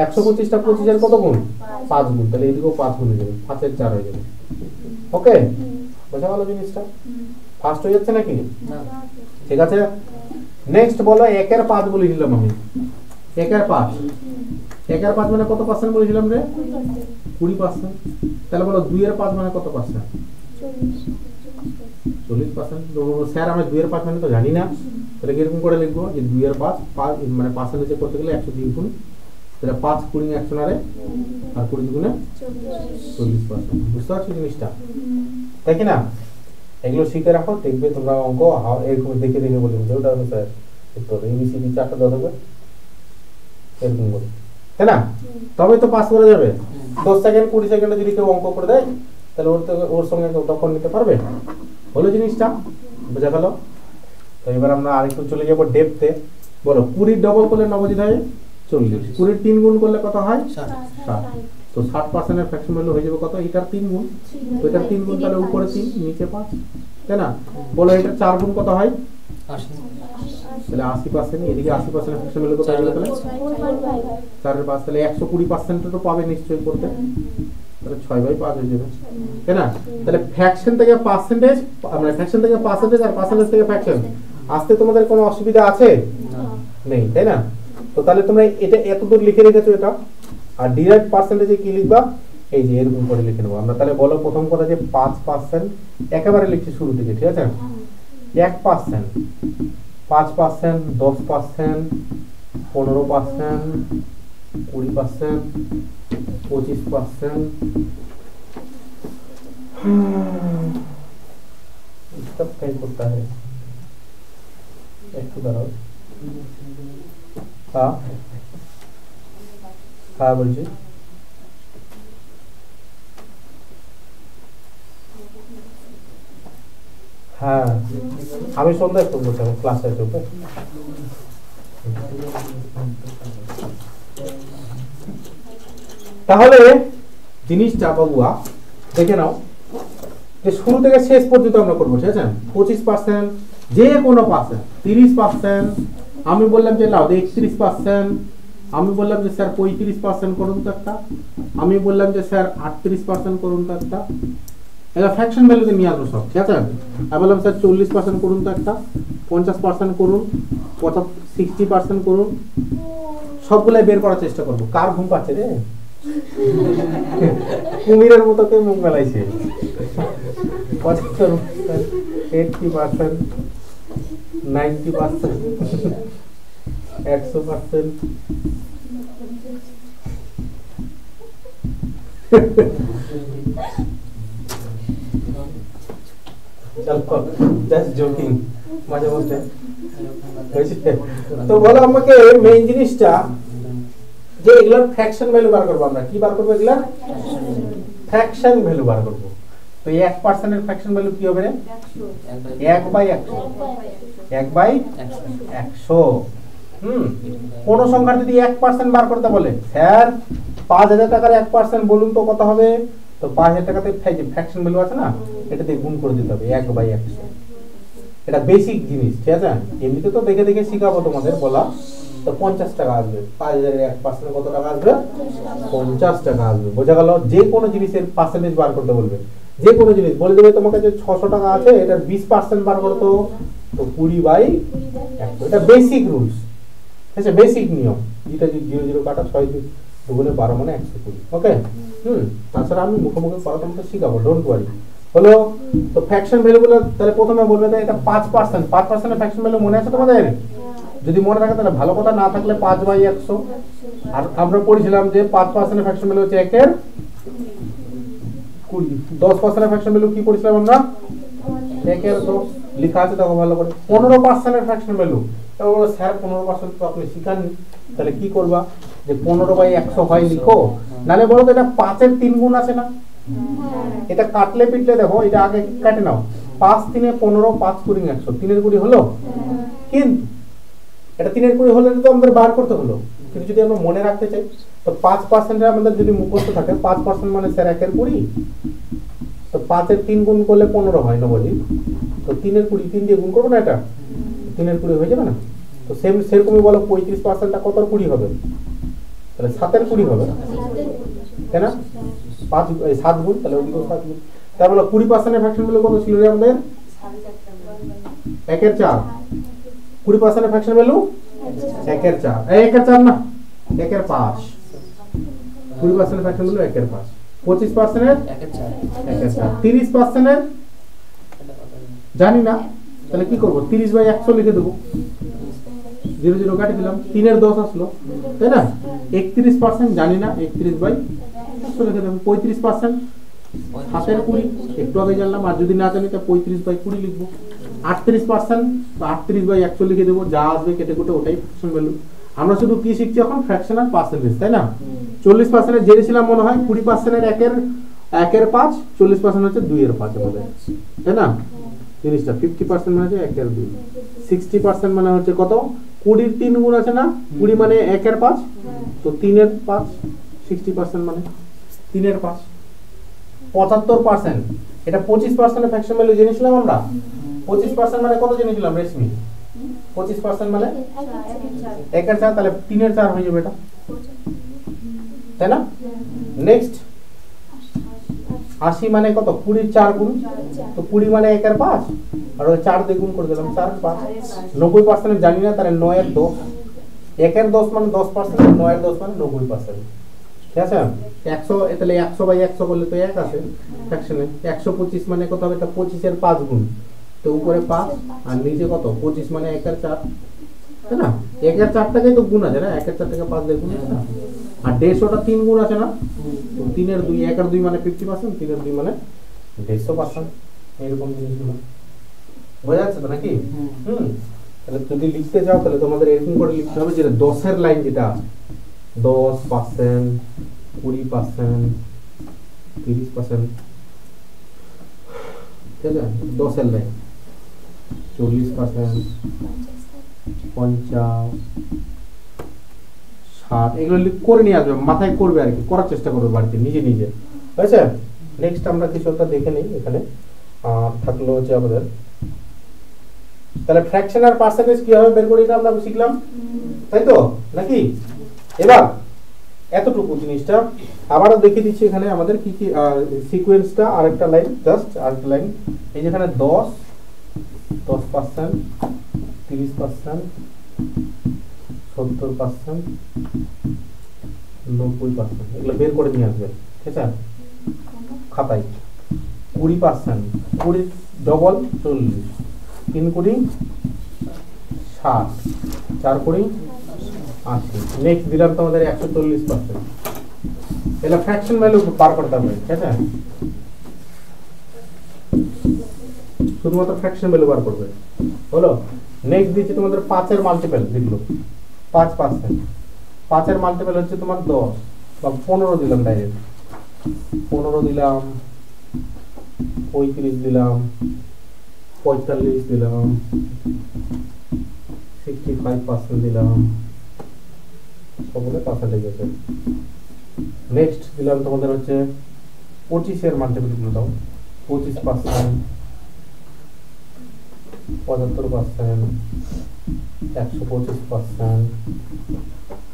125টা 25 এর কত গুণ? 5 গুণ। তাহলে এদিকেও 5 গুণ হয়ে যাবে, 5 এর 4 হয়ে যাবে। ওকে, বোঝা গেল জিনিসটা? ফার্স্ট হয়ে যাচ্ছে নাকি? ঠিক আছে। নেক্সট বলো 1 এর 5 বলেছিলাম আমি। 1 এর 5, 1 এর 5 মানে কত পার্সেন্ট বলেছিলাম রে? 20%। তাহলে বলো 2 এর 5 মানে কত পার্সেন্ট? 40%। তো স্যার আমি 2 এর 5 মানে তো জানি না, তাহলে কিরকম করে লিখবো? যে 2 এর 5 মানে পার্সেন্টেজে করতে গেলে 100 দিয়ে গুণ, তাহলে 5 20 100 না রে, আর 20 গুণে 40%। বুঝতে পারছো জিনিসটা? তাই কি না? এগুলো শিখে রাখো, দেখবে তোমরা অঙ্ক এরকম দেখে দেখে বলে বুঝে ওটা স্যার উত্তর এবিসিডি 4টা দাও হবে এরকম করে, তাই না? তবে তো পাস করা যাবে। 10 সেকেন্ড 20 সেকেন্ডে যদি কেউ অঙ্ক করে দেয়, তাহলে ওর সঙ্গে কেউ টক্কর নিতে পারবে? হলো জিনিসটা? বোঝা গেল? তো এবার আমরা আরেকটু চলে যাবো ডেপথে। বলো 20 ডবল করলে নবজিৎ হয় 40, 20 3 গুণ করলে কত হয়? 60। তো 60% এর ফ্র্যাকশন ভ্যালু হয়ে যাবে কত? এটার 3 গুণ। তো এটার 3 গুণ তাহলে উপরে 3 নিচে 5, তাই না? বলো এটার 4 গুণ কত হয়?
80।
তাহলে 80%, এদিকে 80% ফ্র্যাকশন ভ্যালু কত হবে? তাহলে 4 এর 5, তাহলে 120% তো পাবে নিশ্চয়ই করতে, তাহলে 6/5 হয়ে যাবে, তাই না? তাহলে ফ্র্যাকশন থেকে পার্সেন্টেজ, আমরা ফ্র্যাকশন থেকে পার্সেন্টেজ আর পার্সেন্টেজ থেকে ফ্র্যাকশন আসতে তোমাদের কোনো অসুবিধা আছে? নেই, তাই না? তো তাহলে তোমরা এটা এতদূর লিখে রেখেছো এটা, আর ডিরাইভড পার্সেন্টেজে কি লিখবা? এই যে এরকম করে লিখে নেবো আমরা। তাহলে বলো প্রথম কথা যে 5% একেবারে লিখছি শুরু থেকে, ঠিক আছে? 1%, 5%, 10%, 15%, 20%, 25%। सब कहीं होता है, एक दाঁড়াও। हाँ हाँ বলছি। হ্যাঁ আমি সন্ধ্যায় ফোন করতে হবে, ক্লাসে আছে। ওকে, তাহলে জিনিসটা বাবুয়া দেখে নাও যে শুরু থেকে শেষ পর্যন্ত আমরা করবো, ঠিক আছে? 25%, যে কোনো পার্সেন্ট, 30%, আমি বললাম যে লাও 31%, আমি বললাম যে স্যার 35% করুন তো একটা, আমি বললাম যে স্যার 38% করুন তো একটা। এটা ফ্র্যাকশন ভ্যালুতে নিয়ে আসবো সব, ঠিক আছে? আমি বললাম স্যার 40% করুন তো একটা, 50% করুন, 60% করুন, সবগুলাই বের করার চেষ্টা করবো। কার ঘুম পাচ্ছে রে? কুমিরের মতো কেউ মুখ মেলাইছে। 75%, 80%, 90%, 100%। জাস্ট জোকিং, মজা করতে। তো বলো আমাকে মেইন জিনিসটা যে এগুলোর ফ্র্যাকশন ভ্যালু বার করবো আমরা। কি বার করবো? এগুলা ফ্র্যাকশন ভ্যালু বার করবো। তো 1% এর ফ্র্যাকশন ভ্যালু কি হবে রে? 1/100, 1/100। কোন সংখ্যার যদি 1% বার করতে বলে, স্যার 5000 টাকার 1% বলুন তো কত হবে? তো 5000 টাকাতে ফ্র্যাকশন ভ্যালু আছে না, এটা দিয়ে গুণ করে দিতে হবে 1/100। এটা বেসিক জিনিস, ঠিক আছে? এমনিতে তো দেখে দেখে শিখাবো তোমাদের বলা। তো 50 টাকা আসবে, 5000 এর 1% কত টাকা আসবে? 50 টাকা আসবে। বোঝা গেল? যে কোনো জিনিসের পার্সেন্টেজ বার করতে বলবে, যে কোনো জিনিস বলে দেবে তোমাকে যে 600 টাকা আছে, এটার 20% বার করতো, তো 20/100। এটা বেসিক রুলস, ঠিক আছে? বেসিক নিয়ম। যেটা 0 কাটা 6 2 12 মানে 120। ওকে, তাছাড়া আমি মুখোমুখি পড়া তোমাকে শিখাবো, ডোন্ট ওয়ারি। হলো? তো ফ্র্যাকশন ভ্যালু গুলো তাহলে প্রথমে বলবে যে এটা 5%, 5% এর ফ্র্যাকশন ভ্যালু মনে আছে তোমাদের? যদি মনে থাকে তাহলে ভালো কথা, না থাকলে 5/100। আর আমরা পড়েছিলাম যে 5% এর ফ্র্যাকশন ভ্যালু হচ্ছে 1/20। 10% এর ফ্র্যাকশন ভ্যালু কি পড়েছিলাম আমরা? 1/10 লেখা আছে দেখো ভালো করে। 15% এর ফ্র্যাকশন ভ্যালু, তাহলে স্যার 15% তো আপনি শিখাননি, তাহলে কি করবা? যে 15/100 হয় লিখো, নালে বলো তো এটা 5 এর 3 গুণ আছে না? এটা কাটলে পিটলে দেখো, এটা আগে কাটে নাও। 5 3 15, 5 কুড়ি 100, 3 এর 20 হলো। কিন্তু এটা 3 এর 20 হলে তো আমাদের বার করতে হলো। কিন্তু যদি আমরা মনে রাখতে চাই, তো 5% এর আমাদের যদি মুখস্থ থাকে, 5% মানে স্যার 1 এর 20, তো 5 এর 3 গুণ করলে 15 হয় না বলি? তো 3 এর 20, 3 দিয়ে গুণ করবো না, এটা 3 এর 20 হয়ে যাবে না? তো সেরকমই বলো 35%টা কত 20 হবে? তাহলে 7 এর 20 হবে, তাই না? 7 গুণ, তাহলে ওদিকেও 7 গুণ। তার মানে 20% এর ফ্র্যাকশন ভ্যালু কত ছিল রে আমাদের? 1/4। 20% এর ফ্র্যাকশন ভ্যালু 1/4, 1/4 না, 1/5। 20% এর ফ্র্যাকশন ভ্যালু 1/5। 25% এর 1/4। 30% এর জানি না, তাহলে কি করব? 30/100 লিখে দেবো, 0 কাটে দিলাম, 3 এর 10 আসলো, তাই না? 31% জানি না, 31/100 লিখে দেবো। 35% 7 এর 20, একটু আগে জানলাম, আর যদি না জানি তো 35/20 লিখবো। 38%, তো 38/100 লিখে দেবো, যা আসবে কেটে কুটে ওটাই ফ্র্যাকশন ভ্যালু। আমরা শুধু কি শিখছি এখন? ফ্র্যাকশন আর পার্সেন্টেজ, তাই না? 40% এর জেনেছিলাম মনে হয়, 20% এর 1/5, 40% হচ্ছে 2/5 আমাদের, তাই না? জিনিসটা 50% মানে হচ্ছে 1/2, 60% মানে হচ্ছে কত? 20 এর 3 গুণ আছে না? 20 মানে 1/5, তো 3/5, 60% মানে 3/5। 75%, এটা 25% এর ফ্র্যাকশন ভ্যালু জেনেছিলাম আমরা। 25% মানে কত জেনেছিলাম রেশমি? 25% মানে 1/4, তাহলে 3/4 হয়ে যাবে এটা, তাই না? নেক্সট 80 মানে কত 20 4 গুণ, তো 20 মানে 1 এর 5 আর ওই 4 দিয়ে গুণ করে দিলাম 4 এর 5। 90% জানি না, তাহলে 9 এর 10, 1 এর 10 মানে 10%, 9 এর 10 মানে 90%। ঠিক আছে, 100 তাহলে 100 বাই 100 করলে তো 1 আসে ফ্র্যাকশনে। 125 মানে কত হবে, এটা 25 এর 5 গুণ, তো উপরে 5 আর নিচে কত 25 মানে 1 এর 4, তাই না? 1 এর 4 টাকাই তো গুণ আছে না, 1 এর 4 টাকা 5 দিয়ে গুণ আছে না। আর 150টা 3 গুণ আছে না, তো 3 এর 2, 1 এর 2 মানে 50%, 3 এর 2 মানে 150%। এরকম জিনিসগুলো বোঝা যাচ্ছে তো নাকি? তাহলে যদি লিখতে যাও তাহলে তোমাদের এরকম করে লিখতে হবে, যে 10 এর লাইন যেটা 10%, 20%, 30%, ঠিক আছে? 10 এর লাইন 40%, 50, 60, এগুলো করে নিয়ে আসবে, মাথায় করবে আর কি, করার চেষ্টা করবে বাড়িতে নিজে নিজে। হয়েছে? নেক্সট আমরা কিছু একটা দেখে নিই এখানে। থাকলো হচ্ছে আমাদের, তাহলে ফ্র্যাকশন আর পার্সেন্টেজ কিভাবে বের করি এটা আমরা শিখলাম, তাই তো নাকি? এবার এতটুকু জিনিসটা আবারও দেখিয়ে দিচ্ছি এখানে আমাদের কি কি সিকোয়েন্সটা, আরেকটা লাইন, জাস্ট আরেকটা লাইন। এই যেখানে 10, 10%, 30%, 70%, 90%, এগুলো বের করে নিয়ে আসবে, ঠিক আছে? খাতায় 20%, 20 ডবল 40, 3 20 60, 4 20 80। নেক্সট দিলাম তোমাদের 140%। এটা ফ্র্যাকশন ভ্যালু বার করতে হবে, ঠিক আছে? শুধুমাত্র ফ্র্যাকশন ভ্যালু বার করবে, হলো? নেক্সট দিচ্ছি তোমাদের 5 এর মাল্টিপল, দেখলো 5%, 5 এর মাল্টিপল হচ্ছে তোমার 10 বা 15 দিলাম, ডাইরেক্ট 15 দিলাম, 35 দিলাম, 45 দিলাম, 65% দিলাম, সবগুলো পার্সেন্টেজ আছে। নেক্সট দিলাম তোমাদের হচ্ছে 25 এর মাল্টিপল গুলো দাও, 25%, 75%, 125%,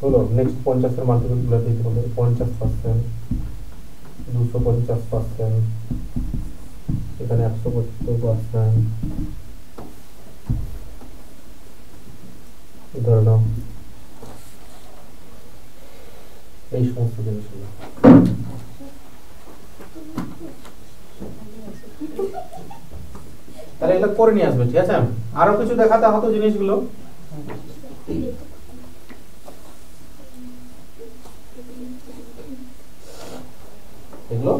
হলো? নেক্সট 50 এর মাল্টিপল গুলো দিতে হবে, 50%, 250%, এখানে 175%, ধরে নাও এই সমস্ত জিনিসগুলো। তাহলে এগুলো করে নিয়ে আসবে, ঠিক আছে? আরো কিছু দেখাতে হতো জিনিসগুলো। এগুলো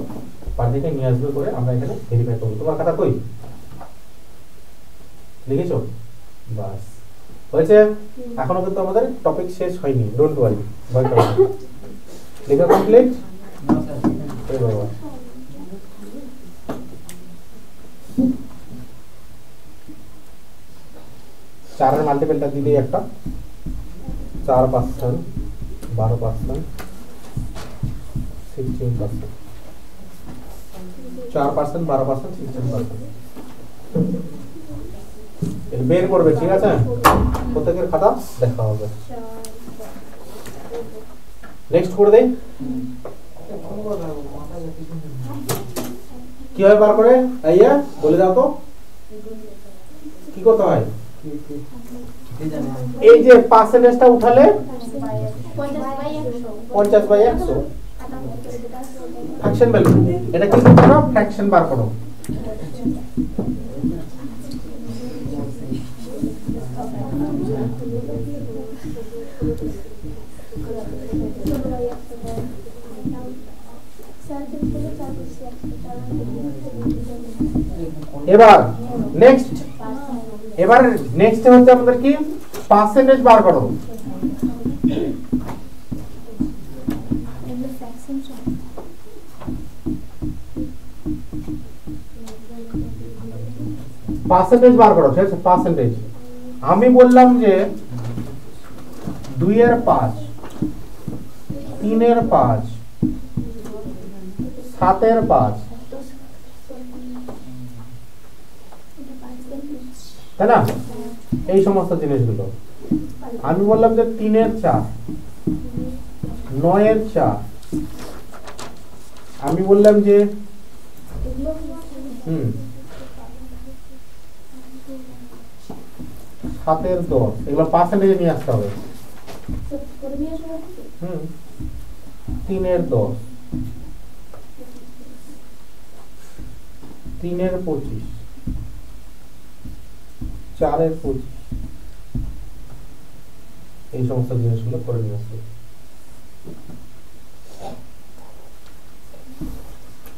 বাড়ি থেকে নিয়ে আসবে করে আমরা এখানে ভেরিফাই করবো। তোমার খাতা কই লিখেছো? বাস, হয়েছে? এখনো কিন্তু আমাদের টপিক শেষ হয়নি, ডোন্ট ওয়ারি, ভয় করো না। লেখা কমপ্লিট? এই বাবা, চারের মাল্টিপলটা দিলেই একটা 4%, 12%, 16%, 4%, 12%, 16%। বের করবে, ঠিক আছে? প্রত্যেকের খাতা দেখা হবে। নেক্সট করে দেই, কিভাবে বার করে আইয়া বলে দাও তো, কি করতে হয়? এই যে পার্সেন্টেজটা উঠালে 50/100 ফ্র্যাকশন ভ্যালু, এটা কি করো? ফ্র্যাকশন বার করো। এবার নেক্সট, এবার নেক্সট হচ্ছে আমাদের কি পার্সেন্টেজ বার করো। পার্সেন্টেজ বার করো, ঠিক আছে? পার্সেন্টেজ আমি বললাম যে 2 এর 5, 3 এর 5, 7 এর 5, তাই না? এই সমস্ত জিনিসগুলো আমি বললাম যে 3 এর 4, 9 এর 4, আমি বললাম যে 7 এর 10 এগুলো পার্সেন্টেজে নিয়ে আসতে হবে। 3 এর 10, 3 এর 25, 4 এর 25, এই সমস্ত জিনিসগুলো করে নিয়ে আসবে।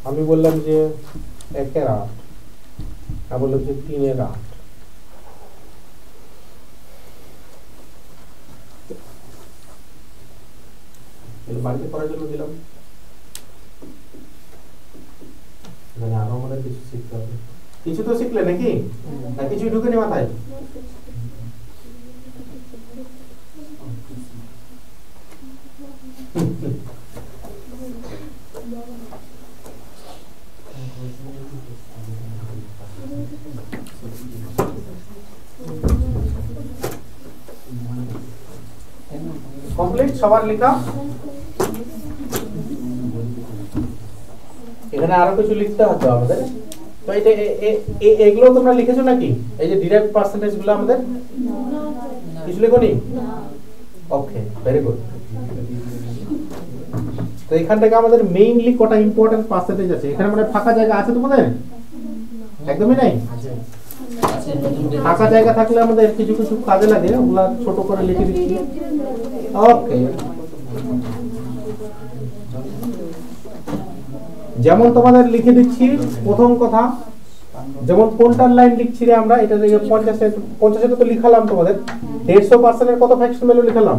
আমি বললাম যে 1 এর 8, আর বললাম যে 3 এর 8। বাড়িতে করার জন্য দিলাম, মানে আরো আমাদের কিছু শিখতে হবে। কিছু তো শিখলে নাকি, না কিছু ঢুকে নি মাথায়? কমপ্লিট সবার লেখা? এখানে আরো কিছু লিখতে হবে আমাদের। তো এটা এগুলো তোমরা লিখেছো নাকি? এই যে ডিরেক্ট পার্সেন্টেজ গুলো আমাদের কিছু লেখোনি? ওকে, ভেরি গুড। তো এখান থেকে আমাদের মেইনলি কটা ইম্পর্টেন্ট পার্সেন্টেজ আছে। এখানে মানে ফাঁকা জায়গা আছে তোমাদের? একদমই নাই? ফাঁকা জায়গা থাকলে আমাদের কিছু কিছু কাজে লাগে, ওগুলা ছোট করে লিখে দিচ্ছি। ওকে, যেমন তোমাদের লিখে দিচ্ছি প্রথম কথা, যেমন কোনটার লাইন লিখছি রে আমরা, এটা থেকে 50 তো লিখালাম তোমাদের। 150% এর কত ফ্র্যাকশন ভ্যালু লিখালাম?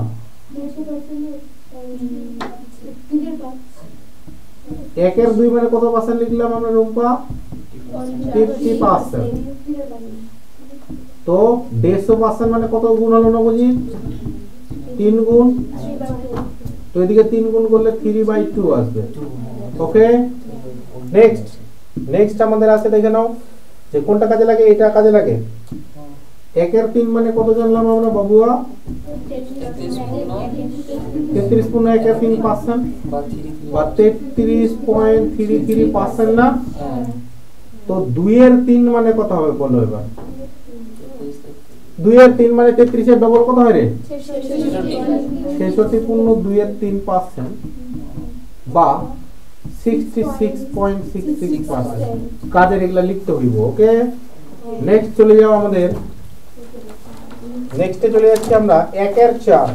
1 এর 2 মানে কত পার্সেন্ট লিখলাম আমরা রূপা? 50%। তো 150% মানে কত গুণ হলো না বুঝি? 3 গুণ। তো এদিকে 3 গুণ করলে 3/2 আসবে। ওকে, নেক্সট আমাদের আছে, দেখে নাও যে কোনটা কাজে লাগে। এটা কাজে লাগে। 1 এর 3 মানে কত জানলাম আমরা বাবুয়া? 33 পূর্ণ 1 এর 3% বা 33.33% না? তো 2 এর 3 মানে কত হবে বলো এবার? 2 এর 3 মানে 33 এর ডবল কত হয় রে? 66 পূর্ণ 2 এর 3% বা 66.66%। কাজের এগুলা লিখতে হইব। ওকে, নেক্সট চলে যাও আমাদের। নেক্সটে চলে যাচ্ছি আমরা 1 এর 4।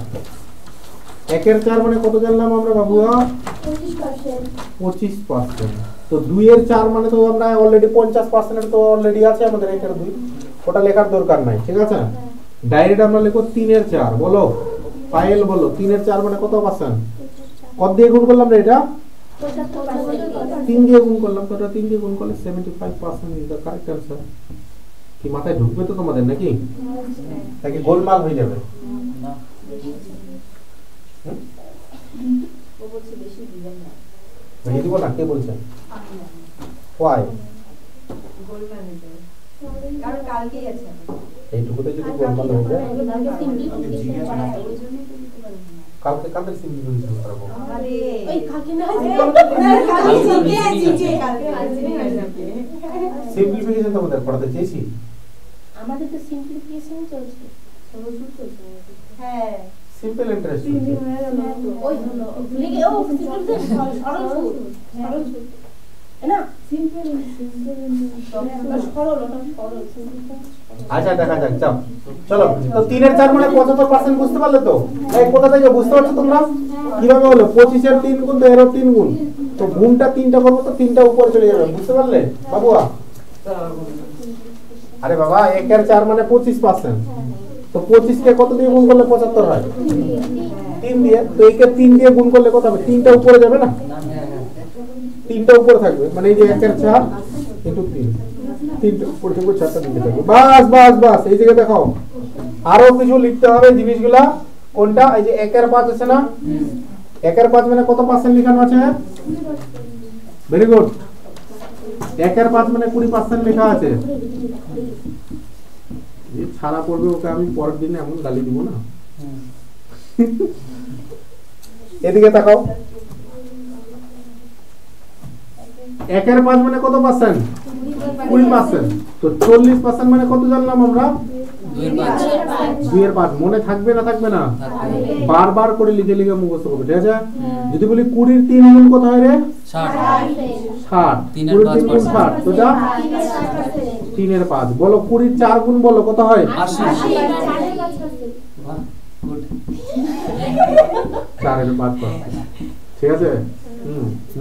1 এর 4 মানে কত জানলাম আমরা বাবুয়া? 25%। তো 2 এর 4 মানে তো আমরা অলরেডি 50% এর তো অলরেডি আছে আমাদের 1 এর 2, ওটা লেখার দরকার নাই। ঠিক আছে, ডাইরেক্ট আমরা লিখব 3 এর 4। বলো পায়েল, বলো 3 এর 4 মানে কত পার্সেন্ট? কত দিয়ে গুণ করলাম রে এটা? 3 দিয়ে গুণ করলাম। তো এটা 3 দিয়ে গুণ করলে 75% ইজ দ্য কারেক্ট आंसर। কি মাথায় ঢুকবে তো তোমাদের নাকি? নাকি গোলমাল হয়ে যাবে? না, ও বলছে বেশি দিবেন না। বেশি দিব না, কে বলছে? ওয়াই গোলমাল হয়ে যাবে, কারণ কালকেই আছে। এইটুকুতে যদি গোলমাল হয়ে যায়, কালকে সিম্পলিফিকেশন করব। আরে ওই কালকে না, সিম্পলিফিকেশন তো আমাদের পড়াতে চেয়েছি। আমাদের তো সিম্পলিফিকেশন চলছে, সহজ চলছে। হ্যাঁ, সিম্পল ইন্টারেস্ট ওই হলো লিখে ও সিম্পলিফিকেশন সরল না, সিম্পল সরল, ওটা সরল। আচ্ছা দেখা যাক, যাও চলো। তো 3 এর 4 মানে 75% বুঝতে পারলে তো? এই কোথা থেকে বুঝতে পারছো তোমরা? কিভাবে হলো? 25 এর 3 গুণ তো এরও 3 গুণ। তো গুণটা 3টা করব তো 3টা উপরে চলে যাবে। বুঝতে পারলে বাবুয়া? আরে বাবা, 1 এর 4 মানে 25%। তো 25 কে কত দিয়ে গুণ করলে 75 হয়? 3 দিয়ে। তো একে 3 দিয়ে গুণ করলে কত হবে? 3টা উপরে যাবে না? 3টা উপরে থাকবে, মানে এই যে 1 এর 4 ইনটু 3, 3টা উপরে থাকবে, 4টা নিচে থাকবে। বাস এই দিকে দেখাও। আরো কিছু লিখতে হবে জিনিসগুলা। কোনটা? এই যে 1 এর 5 আছে না? 1 এর 5 মানে কত পার্সেন্ট লেখানো আছে? Very good. 1 এর 5 মানে 20% লেখা আছে। এই ছাড়া পড়বে, ওকে আমি পরের দিনে এমন গালি দিব না। 1 এর 5 মানে কত পার্সেন্ট? 20%। তো 40% মানে কত জানলাম আমরা? 2 এর 5 মনে থাকবে না থাকবে না? বারবার করে লিখে লিখে মুখস্থ করবে, ঠিক আছে? যদি বলি 20 এর 3 গুণ কত হয় রে? 60।
3
20 এর 3 গুণ 60, তো যা 3 এর 5। বলো 20 এর 4 গুণ বলো কত হয়?
80। বাহ, গুড।
4 এর 5 পার্সেন্ট, ঠিক আছে?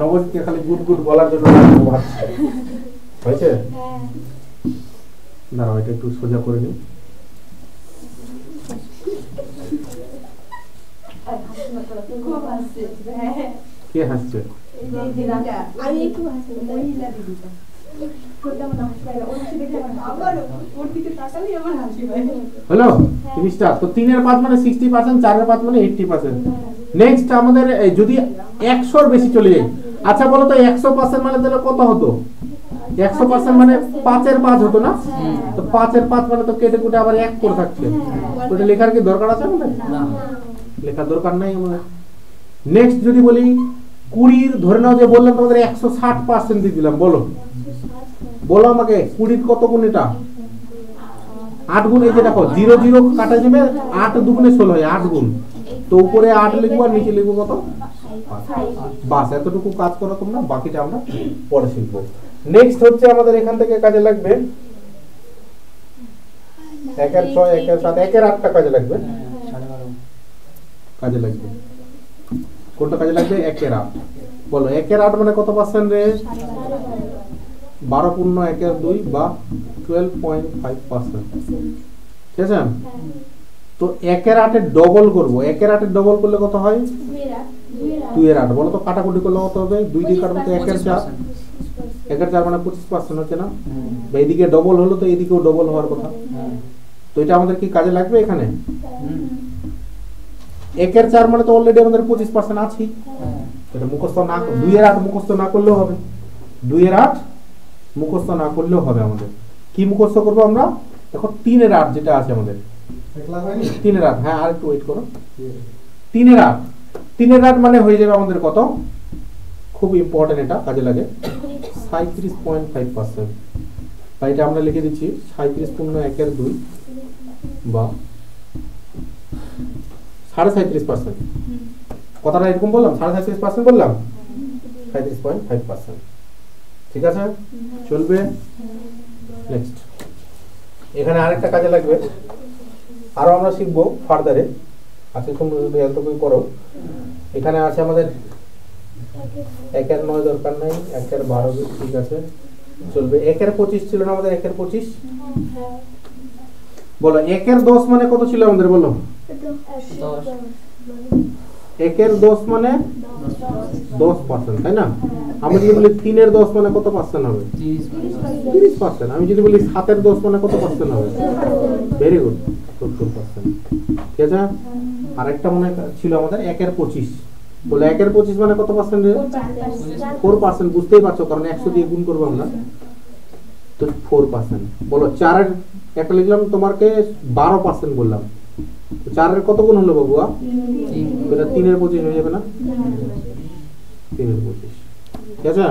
নবজকে খালি গুড গুড বলার জন্য ভাবছি, হয়েছে? দাঁড়াও এটা একটু সোজা করে নিই। কে হাসছে?
আমি একটু হাসি মহিলা দিদিটা
হলো জিনিসটা। তো 3 এর 5 মানে 60%, 4 এর 5 মানে 80%। নেক্সট আমাদের যদি 100 এর বেশি চলে যায়, আচ্ছা বলো তো 100% মানে তাহলে কত হতো? 100% মানে 5 এর 5 হতো না? তো 5 এর 5 মানে তো কেটে কুটে আবার 1 করে থাকছে, ওটা লেখার কি দরকার আছে আমাদের?
না,
লেখার দরকার নাই আমাদের। নেক্সট যদি বলি 20 ধরে নাও যে বললাম তোমাদের 160% দিয়ে দিলাম, বলো বলো আমাকে 20 কত গুণ? এটা 8 গুণ। এই যে দেখো 0 0 কাটা যাবে, 8 দুগুণে 16 হয়, 8 গুণ। তো উপরে 8 লিখবো আর নিচে লিখবো কত? 5। বাস এতটুকু কাজ করো তোমরা, বাকিটা আমরা পরে শিখবো। নেক্সট হচ্ছে আমাদের এখান থেকে কাজে লাগবে 1 এর 6, 1 এর 7, 1 এর 8টা কাজে লাগবে।
12.5
কাজে লাগবে কোনটা কাজে লাগবে? 1 এর 8। বলো 1 এর 8 মানে কত পার্সেন্ট রে? 12 পূর্ণ 1 এর 2 বা 12.5%, ঠিক আছে? তো 1 এর 8 এর ডবল করবো। 1 এর 8 এর ডবল করলে কত হয়? 2 এর 8। বলো তো কাটাকুটি করলে কত হবে? 2 দিয়ে কাটবো তো 1 এর 4, 1 এর 4 মানে 25% হচ্ছে না? বা এদিকে ডবল হলো তো এদিকেও ডবল হওয়ার কথা। তো এটা আমাদের কি কাজে লাগবে এখানে? 1 এর 4 মানে তো অলরেডি আমাদের 25% আছেই। এটা মুখস্থ না, 2 এর 8 মুখস্থ না করলেও হবে। 2 এর 8 মুখস্থ না করলেও হবে আমাদের। কি মুখস্থ করবো আমরা? দেখো 3 এর 8 যেটা আছে আমাদের, 3 এর 8, হ্যাঁ আর একটু ওয়েট করো। 3 এর 8, 3 এর 8 মানে হয়ে যাবে আমাদের কত? খুব ইম্পর্টেন্ট, এটা কাজে লাগে 37.5%। তাই এটা আমরা লিখে দিচ্ছি 37 পূর্ণ 1 এর 2 বা 37.5%। কথাটা এরকম বললাম, 37.5% বললাম, 37.5%, ঠিক আছে? চলবে। নেক্সট এখানে আরেকটা কাজে লাগবে, আরো আমরা শিখবো ফার্দারে। আজকে তোমরা যদি এতটুকুই করো, এখানে আছে আমাদের 1 এর 9 দরকার নাই, 1 এর 12 ঠিক আছে, চলবে। 1 এর 25 ছিল না আমাদের? 1 এর 25 বলো। 1 এর 10 মানে কত ছিল আমাদের? বলো 1 এর 10 মানে 10%, তাই না? আমি যদি বলি 3 এর 10 মানে কত পার্সেন্ট হবে? 30%। আমি যদি বলি 7 এর 10 মানে কত পার্সেন্ট হবে? ভেরি গুড, 70%, ঠিক আছে? আরেকটা মনে ছিল আমাদের 1 এর 25, বলে 1 এর 25 মানে কত পার্সেন্ট? 4%। বুঝতেই পারছো, কারণ 100 দিয়ে গুণ করবো আমরা, তো 4%। বলো 4 এর একটা লিখলাম, তোমাকে 12% বললাম, 4 এর কত গুণ হলো বাবুয়া? 3 এর 25 হয়ে যাবে না? 3 এর 25, ঠিক আছে?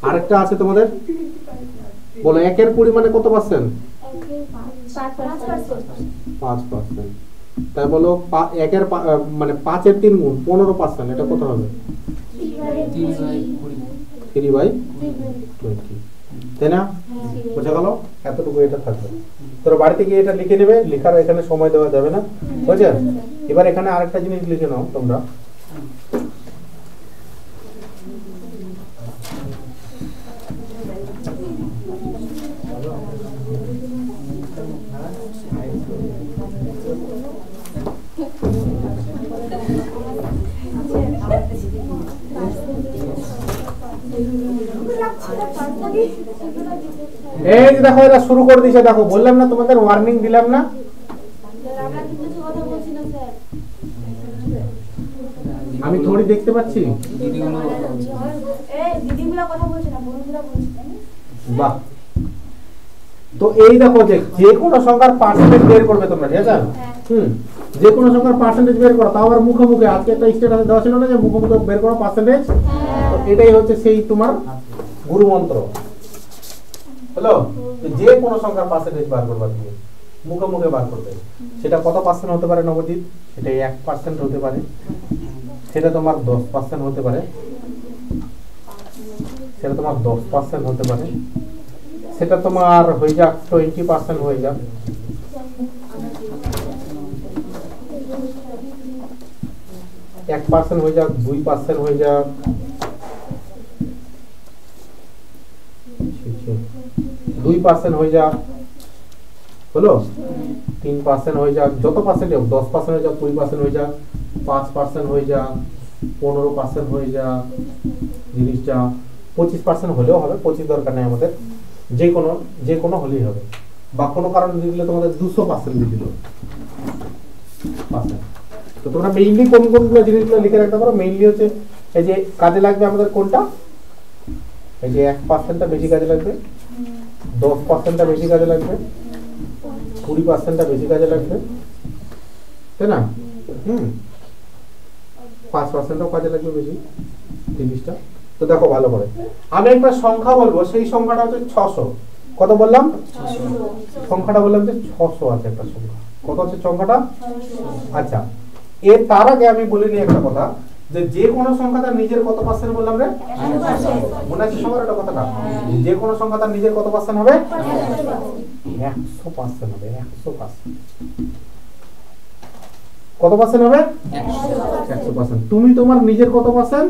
আরেকটা আছে তোমাদের, বলো 1 এর 20 মানে কত পার্সেন্ট? 5%। তাই বলো 1 এর মানে 5 এর 3 গুণ 15%, এটা কত হবে? 3/20, তাই না? বোঝা গেল? এতটুকু এটা থাকবে। তোর বাড়িতে গিয়ে এটা লিখে নেবে, লেখার এখানে সময় দেওয়া যাবে না, বুঝছো? এবার এখানে আরেকটা জিনিস লিখে নাও তোমরা। এই যে দেখো এরা শুরু করে দিয়েছে, দেখো বললাম না তোমাদের, ওয়ার্নিং দিলাম না? আমি থোড়ি দেখতে পাচ্ছি? বাহ। তো এই দেখো যে কোনো সংখ্যার পার্সেন্টেজ বের করবে তোমরা, ঠিক আছে? যে কোনো সংখ্যার পার্সেন্টেজ বের করো, তাও আবার মুখে মুখে। আজকে একটা স্টেটাসে দেওয়া ছিল না যে মুখে মুখে বের করো পার্সেন্টেজ, তো এটাই হচ্ছে সেই তোমার গুরু মন্ত্র। হ্যালো, যে কোনো সংখ্যার পার্সেন্টেজ বার করবা তুমি, মুখে মুখে বার করবে। সেটা কত পার্সেন্ট হতে পারে নবজিৎ? সেটা 1% হতে পারে, সেটা তোমার 10% হতে পারে, সেটা তোমার 10% হতে পারে, সেটা তোমার হয়ে যাক 20% হয়ে যাক, 1% হয়ে যাক, 2% হয়ে যাক, 2% হয়ে যাক, হলো 3% হয়ে যাক, যত পার্সেন্ট হোক, 10% হয়ে যাক, 20% হয়ে যাক, 5% হয়ে যাক, 15% হয়ে যাক, জিনিসটা 25% হলেও হবে, 25 দরকার নেই আমাদের, যে কোনো হলেই হবে। বা কোনো কারণে দিয়ে দিলে তোমাদের 200% দিয়ে দিল। তো তোমরা মেইনলি কোনগুলো জিনিসগুলো লিখে রাখতে পারো। মেইনলি হচ্ছে এই যে কাজে লাগবে আমাদের কোনটা, এই যে 1%টা বেশি কাজে লাগবে, 10%টা বেশি কাজে লাগবে, 20%টা বেশি কাজে লাগবে, তাই না? 5%টাও কাজে লাগবে বেশি, 30টা। তো দেখো ভালো করে, আমি একটা সংখ্যা বলবো, সেই সংখ্যাটা হচ্ছে 600। কত বললাম? সংখ্যাটা বললাম যে 600 আছে একটা সংখ্যা। কত আছে সংখ্যাটা? আচ্ছা, এর তার আগে আমি বলে নিই একটা কথা, যে কোনো সংখ্যা তার নিজের কত পার্সেন্ট বললাম রে? 100%। মনে আছে সবার এটা কথাটা? যে কোনো সংখ্যা তার নিজের কত পার্সেন্ট হবে? 100% হবে। 100%। কত পার্সেন্ট হবে? 100%। তুমি তোমার নিজের কত পার্সেন্ট?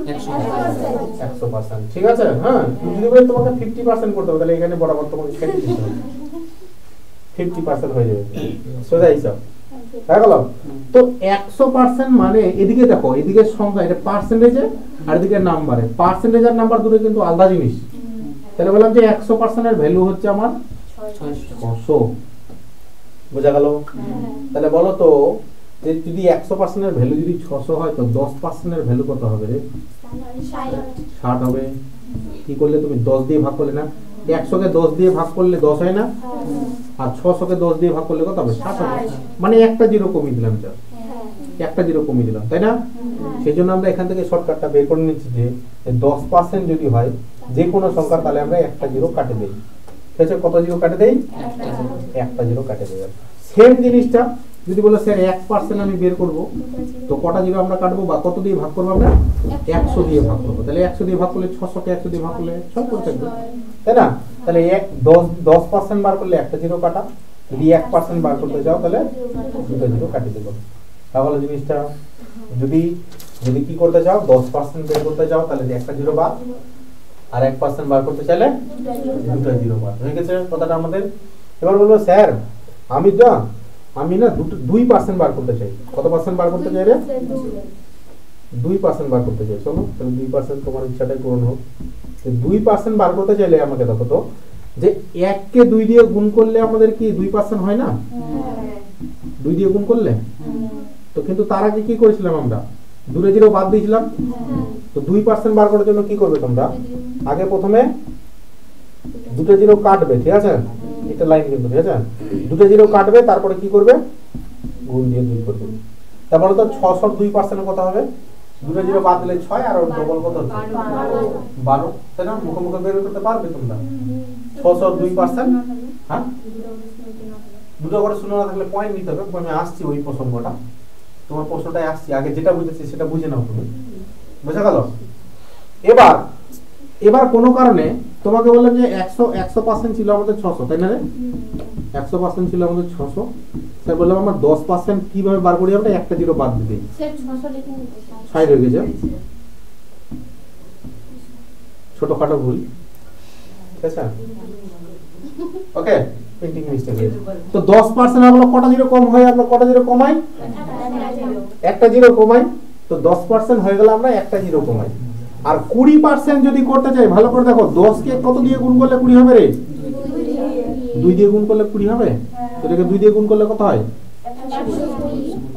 100%। ঠিক আছে? হ্যাঁ, তুমি যদি বলে তোমাকে 50% করতে হবে, তাহলে এখানে বরাবর তোমাকে কেটে দিতে হবে, 50% হয়ে যাবে। সোজা হিসাব হয়ে গেল। তো 100% মানে এদিকে দেখো, এদিকে সংখ্যা, এটা পার্সেন্টেজে, আর এদিকে নাম্বারে। পার্সেন্টেজ আর নাম্বার দুটো কিন্তু আলাদা জিনিস। তাহলে বললাম যে 100% এর ভ্যালু হচ্ছে আমার 600। বোঝা গেল? তাহলে বলো তো, যে যদি 100% এর ভ্যালু যদি 600 হয়, তো 10% এর ভ্যালু কত হবে রে? 60 হবে। কি করলে তুমি 10 দিয়ে ভাগ করলে না? 100 কে 10 দিয়ে ভাগ করলে 10 হয় না? আর 600 কে 10 দিয়ে ভাগ করলে কত হবে? 60 হবে। মানে একটা জিরো কমিয়ে দিলাম, যা একটা জিরো কমিয়ে দিলাম, তাই না? সেই জন্য আমরা এখান থেকে শর্টকাটটা বের করে নিচ্ছি যে 10% যদি হয় যে কোনো সংখ্যা, তাহলে আমরা একটা জিরো কাটে দেই। ঠিক আছে? কত জিরো কাটে দেই? একটা জিরো কাটে দেই। সেম জিনিসটা যদি বলো স্যার 1% আমি বের করব, তো কটা জিরো আমরা কাটবো বা কত দিয়ে ভাগ করবো? আমরা 100 দিয়ে ভাগ করবো। তাহলে 100 দিয়ে ভাগ করলে 600 কে 100 দিয়ে ভাগ করলে 6 করে থাকবে, তাই না? তাহলে 10% বার করলে একটা জিরো কাটা, যদি 1% বার করতে যাও তাহলে দুটো জিরো কাটিয়ে দেবো। তাহলে জিনিসটা যদি কি করতে চাও, 10% বের করতে চাও, তাহলে একটা জিরো বাদ, আর 1% বার করতে চাইলে দুটো জিরো বাদ। হয়ে গেছে কথাটা আমাদের। এবার বলবো স্যার আমি না 2% বার করতে চাই। কত পার্সেন্ট বার করতে চাই রে? 2% বার করতে চাই। চলো তাহলে 2% তোমার ইচ্ছাটাই পূরণ হোক। 2% বার করতে চাইলে আমাকে দেখো তো, যে 1 কে 2 দিয়ে গুণ করলে আমাদের কি 2% হয় না? 2 দিয়ে গুণ করলে তো, কিন্তু তার আগে কি করেছিলাম আমরা? দুটো জিরো বাদ দিয়েছিলাম। তো 2% বার করার জন্য কি করবে তোমরা? আগে প্রথমে দুটো জিরো কাটবে, ঠিক আছে? এটা লাইন কিন্তু, ঠিক আছে? দুটো জিরো কাটবে, তারপরে কি করবে? গুণ দিয়ে 2 করবে। তারপরে তো 600 2% কত হবে? দুটো জিরো বাদ দিলে 6, আর ডবল কত হচ্ছে? 12, তাই না? মুখে বের করতে পারবে তোমরা? 600 2%, হ্যাঁ, দুটো করে শূন্য না থাকলে পয়েন্ট নিতে হবে। আমি আসছি ওই প্রসঙ্গটা, তোমার প্রশ্নটাই আসছি। আগে যেটা বুঝেছি সেটা বুঝে নাও তুমি। বুঝা গেল? এবার কোনো কারণে তোমাকে বললাম যে 100% ছিল আমাদের 600, তাই না রে? 100% ছিল আমাদের 600। স্যার বললাম আমরা 10% কিভাবে বার করি? আমরা একটা জিরো বাদ দিই, 60 হয়ে গেছে। ছোটখাটো ভুল, ঠিক আছে? ওকে, প্রিন্টিং মিস্টেক। তো 10% হলো কটা জিরো কম হয়? আমরা কটা জিরো কমাই? একটা জিরো কমাই। তো 10% হয়ে গেল, আমরা একটা জিরো কমাই। আর 20% যদি করতে চাই, ভালো করে দেখো, 10 কে কত দিয়ে গুণ করলে 20 হবে রে? 2 দিয়ে গুণ করলে 20 হবে। এটাকে 2 দিয়ে গুণ করলে কত হয়?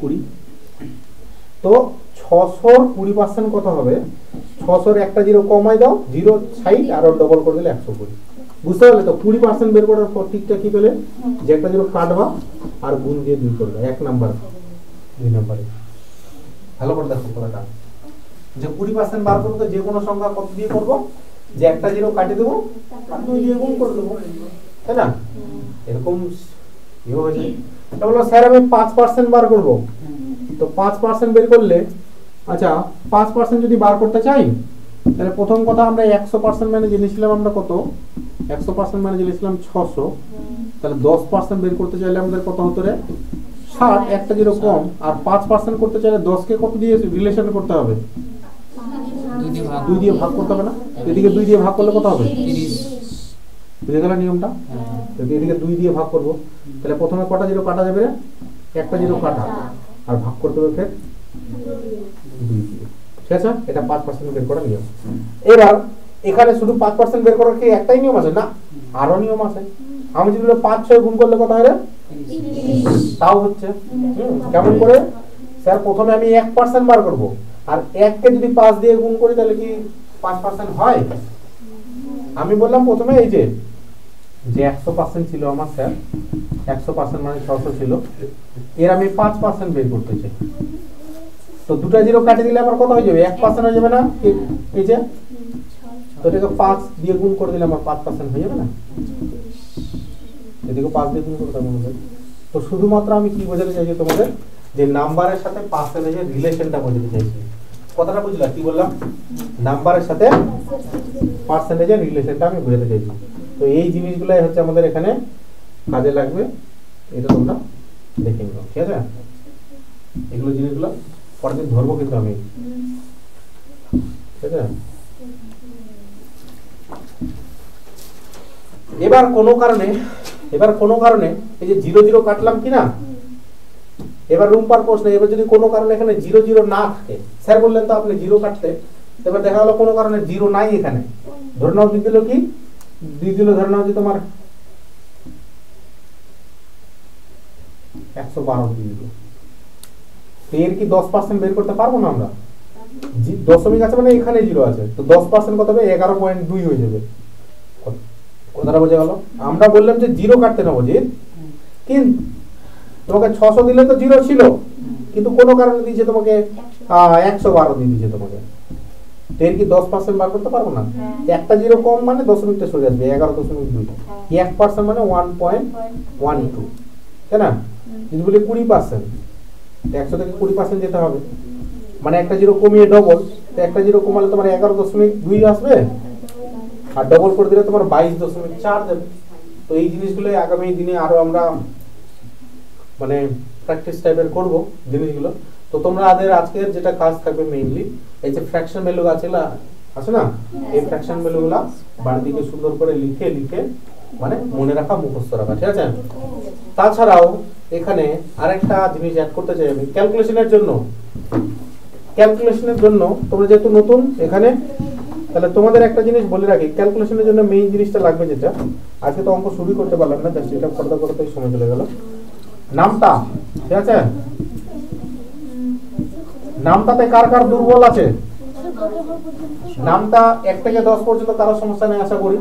20। তো 600 20% কত হবে? 600 একটা জিরো কমাই দাও, 0 60, আর ডবল করে দিলে 120। বুঝতে পারলে তো? 20% বের করার পর ঠিকঠাক কি পেলে? যে একটা জিরো কাটবা আর গুণ দিয়ে 2 করবে, 1 নাম্বার। 2 নম্বরে ভালো করে দেখো কথাটা, যে 20% বার করতে যে কোনো সংখ্যা কত দিয়ে করব, যে একটা জিরো কাটে দেবো আর 2 দিয়ে গুণ করে দেবো, তাই না? এরকম ইয়ে হয়েছে। এটা বললো স্যার আমি 5% বার করব, তো 5% বের করলে, আচ্ছা 5% যদি বার করতে চাই তাহলে প্রথম কথা আমরা 100% মানে জেনেছিলাম আমরা কত, 100% মানে জেনেছিলাম 600, তাহলে 10% বের করতে চাইলে আমাদের কত হতো রে 60, একটা জিরো কম। আর 5% করতে চাইলে 10 কে কত দিয়ে রিলেশন করতে হবে, 2 দিয়ে ভাগ করতে হবে না? এদিকে 2 দিয়ে ভাগ করলে কত হবে
30,
বুঝে গেল নিয়মটা? যদি এদিকে 2 দিয়ে ভাগ করব তাহলে প্রথমে কটা জিরো কাটা যাবে রে, একটা জিরো কাটা, আর ভাগ করতে হবে ফের 2 দিয়ে, ঠিক আছে? এটা 5% বের করার নিয়ম। এবার এখানে শুধু 5% বের করার কি একটাই নিয়ম আছে না, আরো নিয়ম আছে। আমি যদি 5 6 গুণ করলে কত হয় রে, তাও হচ্ছে। কেমন করে স্যার, প্রথমে আমি 1% বার করব, আর 1 কে যদি 5 দিয়ে গুণ করি তাহলে কি 5% হয়? আমি বললাম প্রথমে এই যে 100% ছিল আমার স্যার, 100% মানে 600 ছিল, এর আমি 5% বের করতে চাই, তো দুটো জিরো কাটে দিলে আমার কত হয়ে যাবে, 1% হয়ে যাবে না? এই যে তো এটাকে 5 দিয়ে গুণ করে দিলে আমার 5% হয়ে যাবে না? এদিকে 5 দিয়ে গুণ করতে হবে। তো শুধুমাত্র আমি কি বোঝাতে চাইছি তোমাদের, যে নাম্বারের সাথে পার্সেন্টেজের রিলেশনটা বোঝাতে চাইছি। কথাটা বুঝলা কি বললাম? নাম্বারের সাথে পার্সেন্টেজের রিলেশনটা আমি বোঝাতে চাইছি। তো এই জিনিসগুলাই হচ্ছে আমাদের এখানে কাজে লাগবে, এটা তোমরা দেখে নিও, ঠিক আছে? এগুলো জিনিসগুলো পরের দিন ধরবো কিন্তু আমি, ঠিক আছে? এবার কোনো কারণে এই যে 0 0 কাটলাম কিনা, এবার রুম্পার প্রশ্ন, এবার যদি কোনো কারণে এখানে 0 0 না থাকে, স্যার বললেন তো আপনি 0 কাটতে, এবার দেখা গেল কোনো কারণে 0 নাই এখানে, ধরে নাও দিয়ে দিল কি, ধরে নাও যে তোমার 112 দিয়ে দিল, এর কি 10% বের করতে পারবো না আমরা? দশমিক আছে মানে এখানে 0 আছে, তো 10% কত হবে, 11.2 হয়ে যাবে। কথাটা বোঝা গেল? আমরা বললাম যে 0 কাটতে নেবো, যে কিন্তু তোমাকে 600 দিলে তো 0 ছিল, কিন্তু কোনো কারণে দিয়েছে তোমাকে 112 দিয়ে দিয়েছে তোমাকে, তো এর কি 10% বার করতে পারবো না? একটা 0 কম মানে দশমিকটা সরে আসবে, 11.2, 1% মানে 1.12, তাই না? যদি বলি 20%, 100 থেকে 20% যেতে হবে, মানে একটা 0 কমিয়ে ডবল, তো একটা 0 কমালে তোমার 11.2 আসবে, আর ডবল করে দিলে তোমার 22.4 দেবে। তো এই জিনিসগুলো আগামী দিনে আরো আমরা মানে প্র্যাকটিস টাইপের করব জিনিসগুলো। তো তোমাদের আজকের যেটা কাজ থাকবে মেইনলি এই যে ফ্র্যাকশন ভ্যালু আছে না, এই ফ্র্যাকশন ভ্যালুগুলো বাড়ির দিকে সুন্দর করে লিখে মানে মনে রাখা, মুখস্থ রাখা, ঠিক আছে? তাছাড়াও এখানে আরেকটা জিনিস অ্যাড করতে চাই আমি, ক্যালকুলেশনের জন্য তোমরা যেহেতু নতুন এখানে, তাহলে তোমাদের একটা জিনিস বলে রাখি, ক্যালকুলেশনের জন্য মেইন জিনিসটা লাগবে যেটা, আজকে তো অঙ্ক শুরু করতে পারলাম না, জাস্ট এটা পর্দা করতেই সময় চলে গেল। নামতা, ঠিক আছে? নামতাতে কার কার দুর্বল আছে? নামতা 1 থেকে 10 পর্যন্ত কারো সমস্যা নেই আশা করি,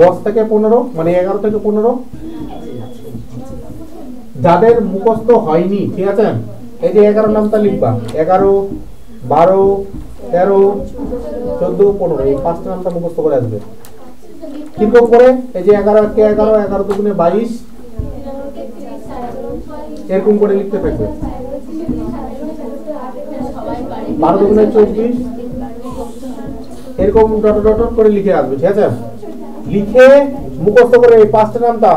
10 থেকে 15 মানে 11 থেকে 15 যাদের মুখস্থ হয়নি, ঠিক আছে? এই যে 11 নামতা লিখবা, 11 12 13 14 15 এই 5টা নামতা মুখস্থ করে আসবে। কিন্তু পরে এই যে 11 কে 11 11 দুগুণে 22 এরকম করে লিখতে থাকবে, 12 দুগুণে 24 এরকম ডট ডট ডট করে লিখে আসবে, ঠিক আছে? লিখে মুখস্থ করে এই 5টা নামতা,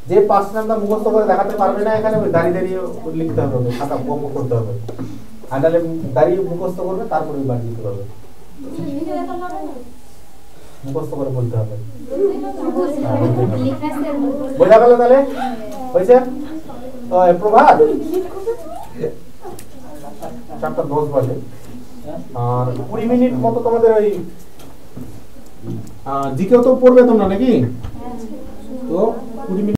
যে 5টা নামতা মুখস্থ করে দেখাতে পারবে না এখানে দাঁড়িয়ে লিখতে হবে, খাতা বন্ধ করতে হবে, আর নাহলে দাঁড়িয়ে মুখস্থ করবে তারপরে বাড়ি দিতে পারবে, মুখস্থ করে বলতে হবে। বোঝা গেল তাহলে? হয়েছে তো প্রভাত 4:10 বাজে, আর 20 মিনিট মতো তোমাদের ওই জিকেও তো পড়বে তোমরা নাকি? তো 20 মিনিট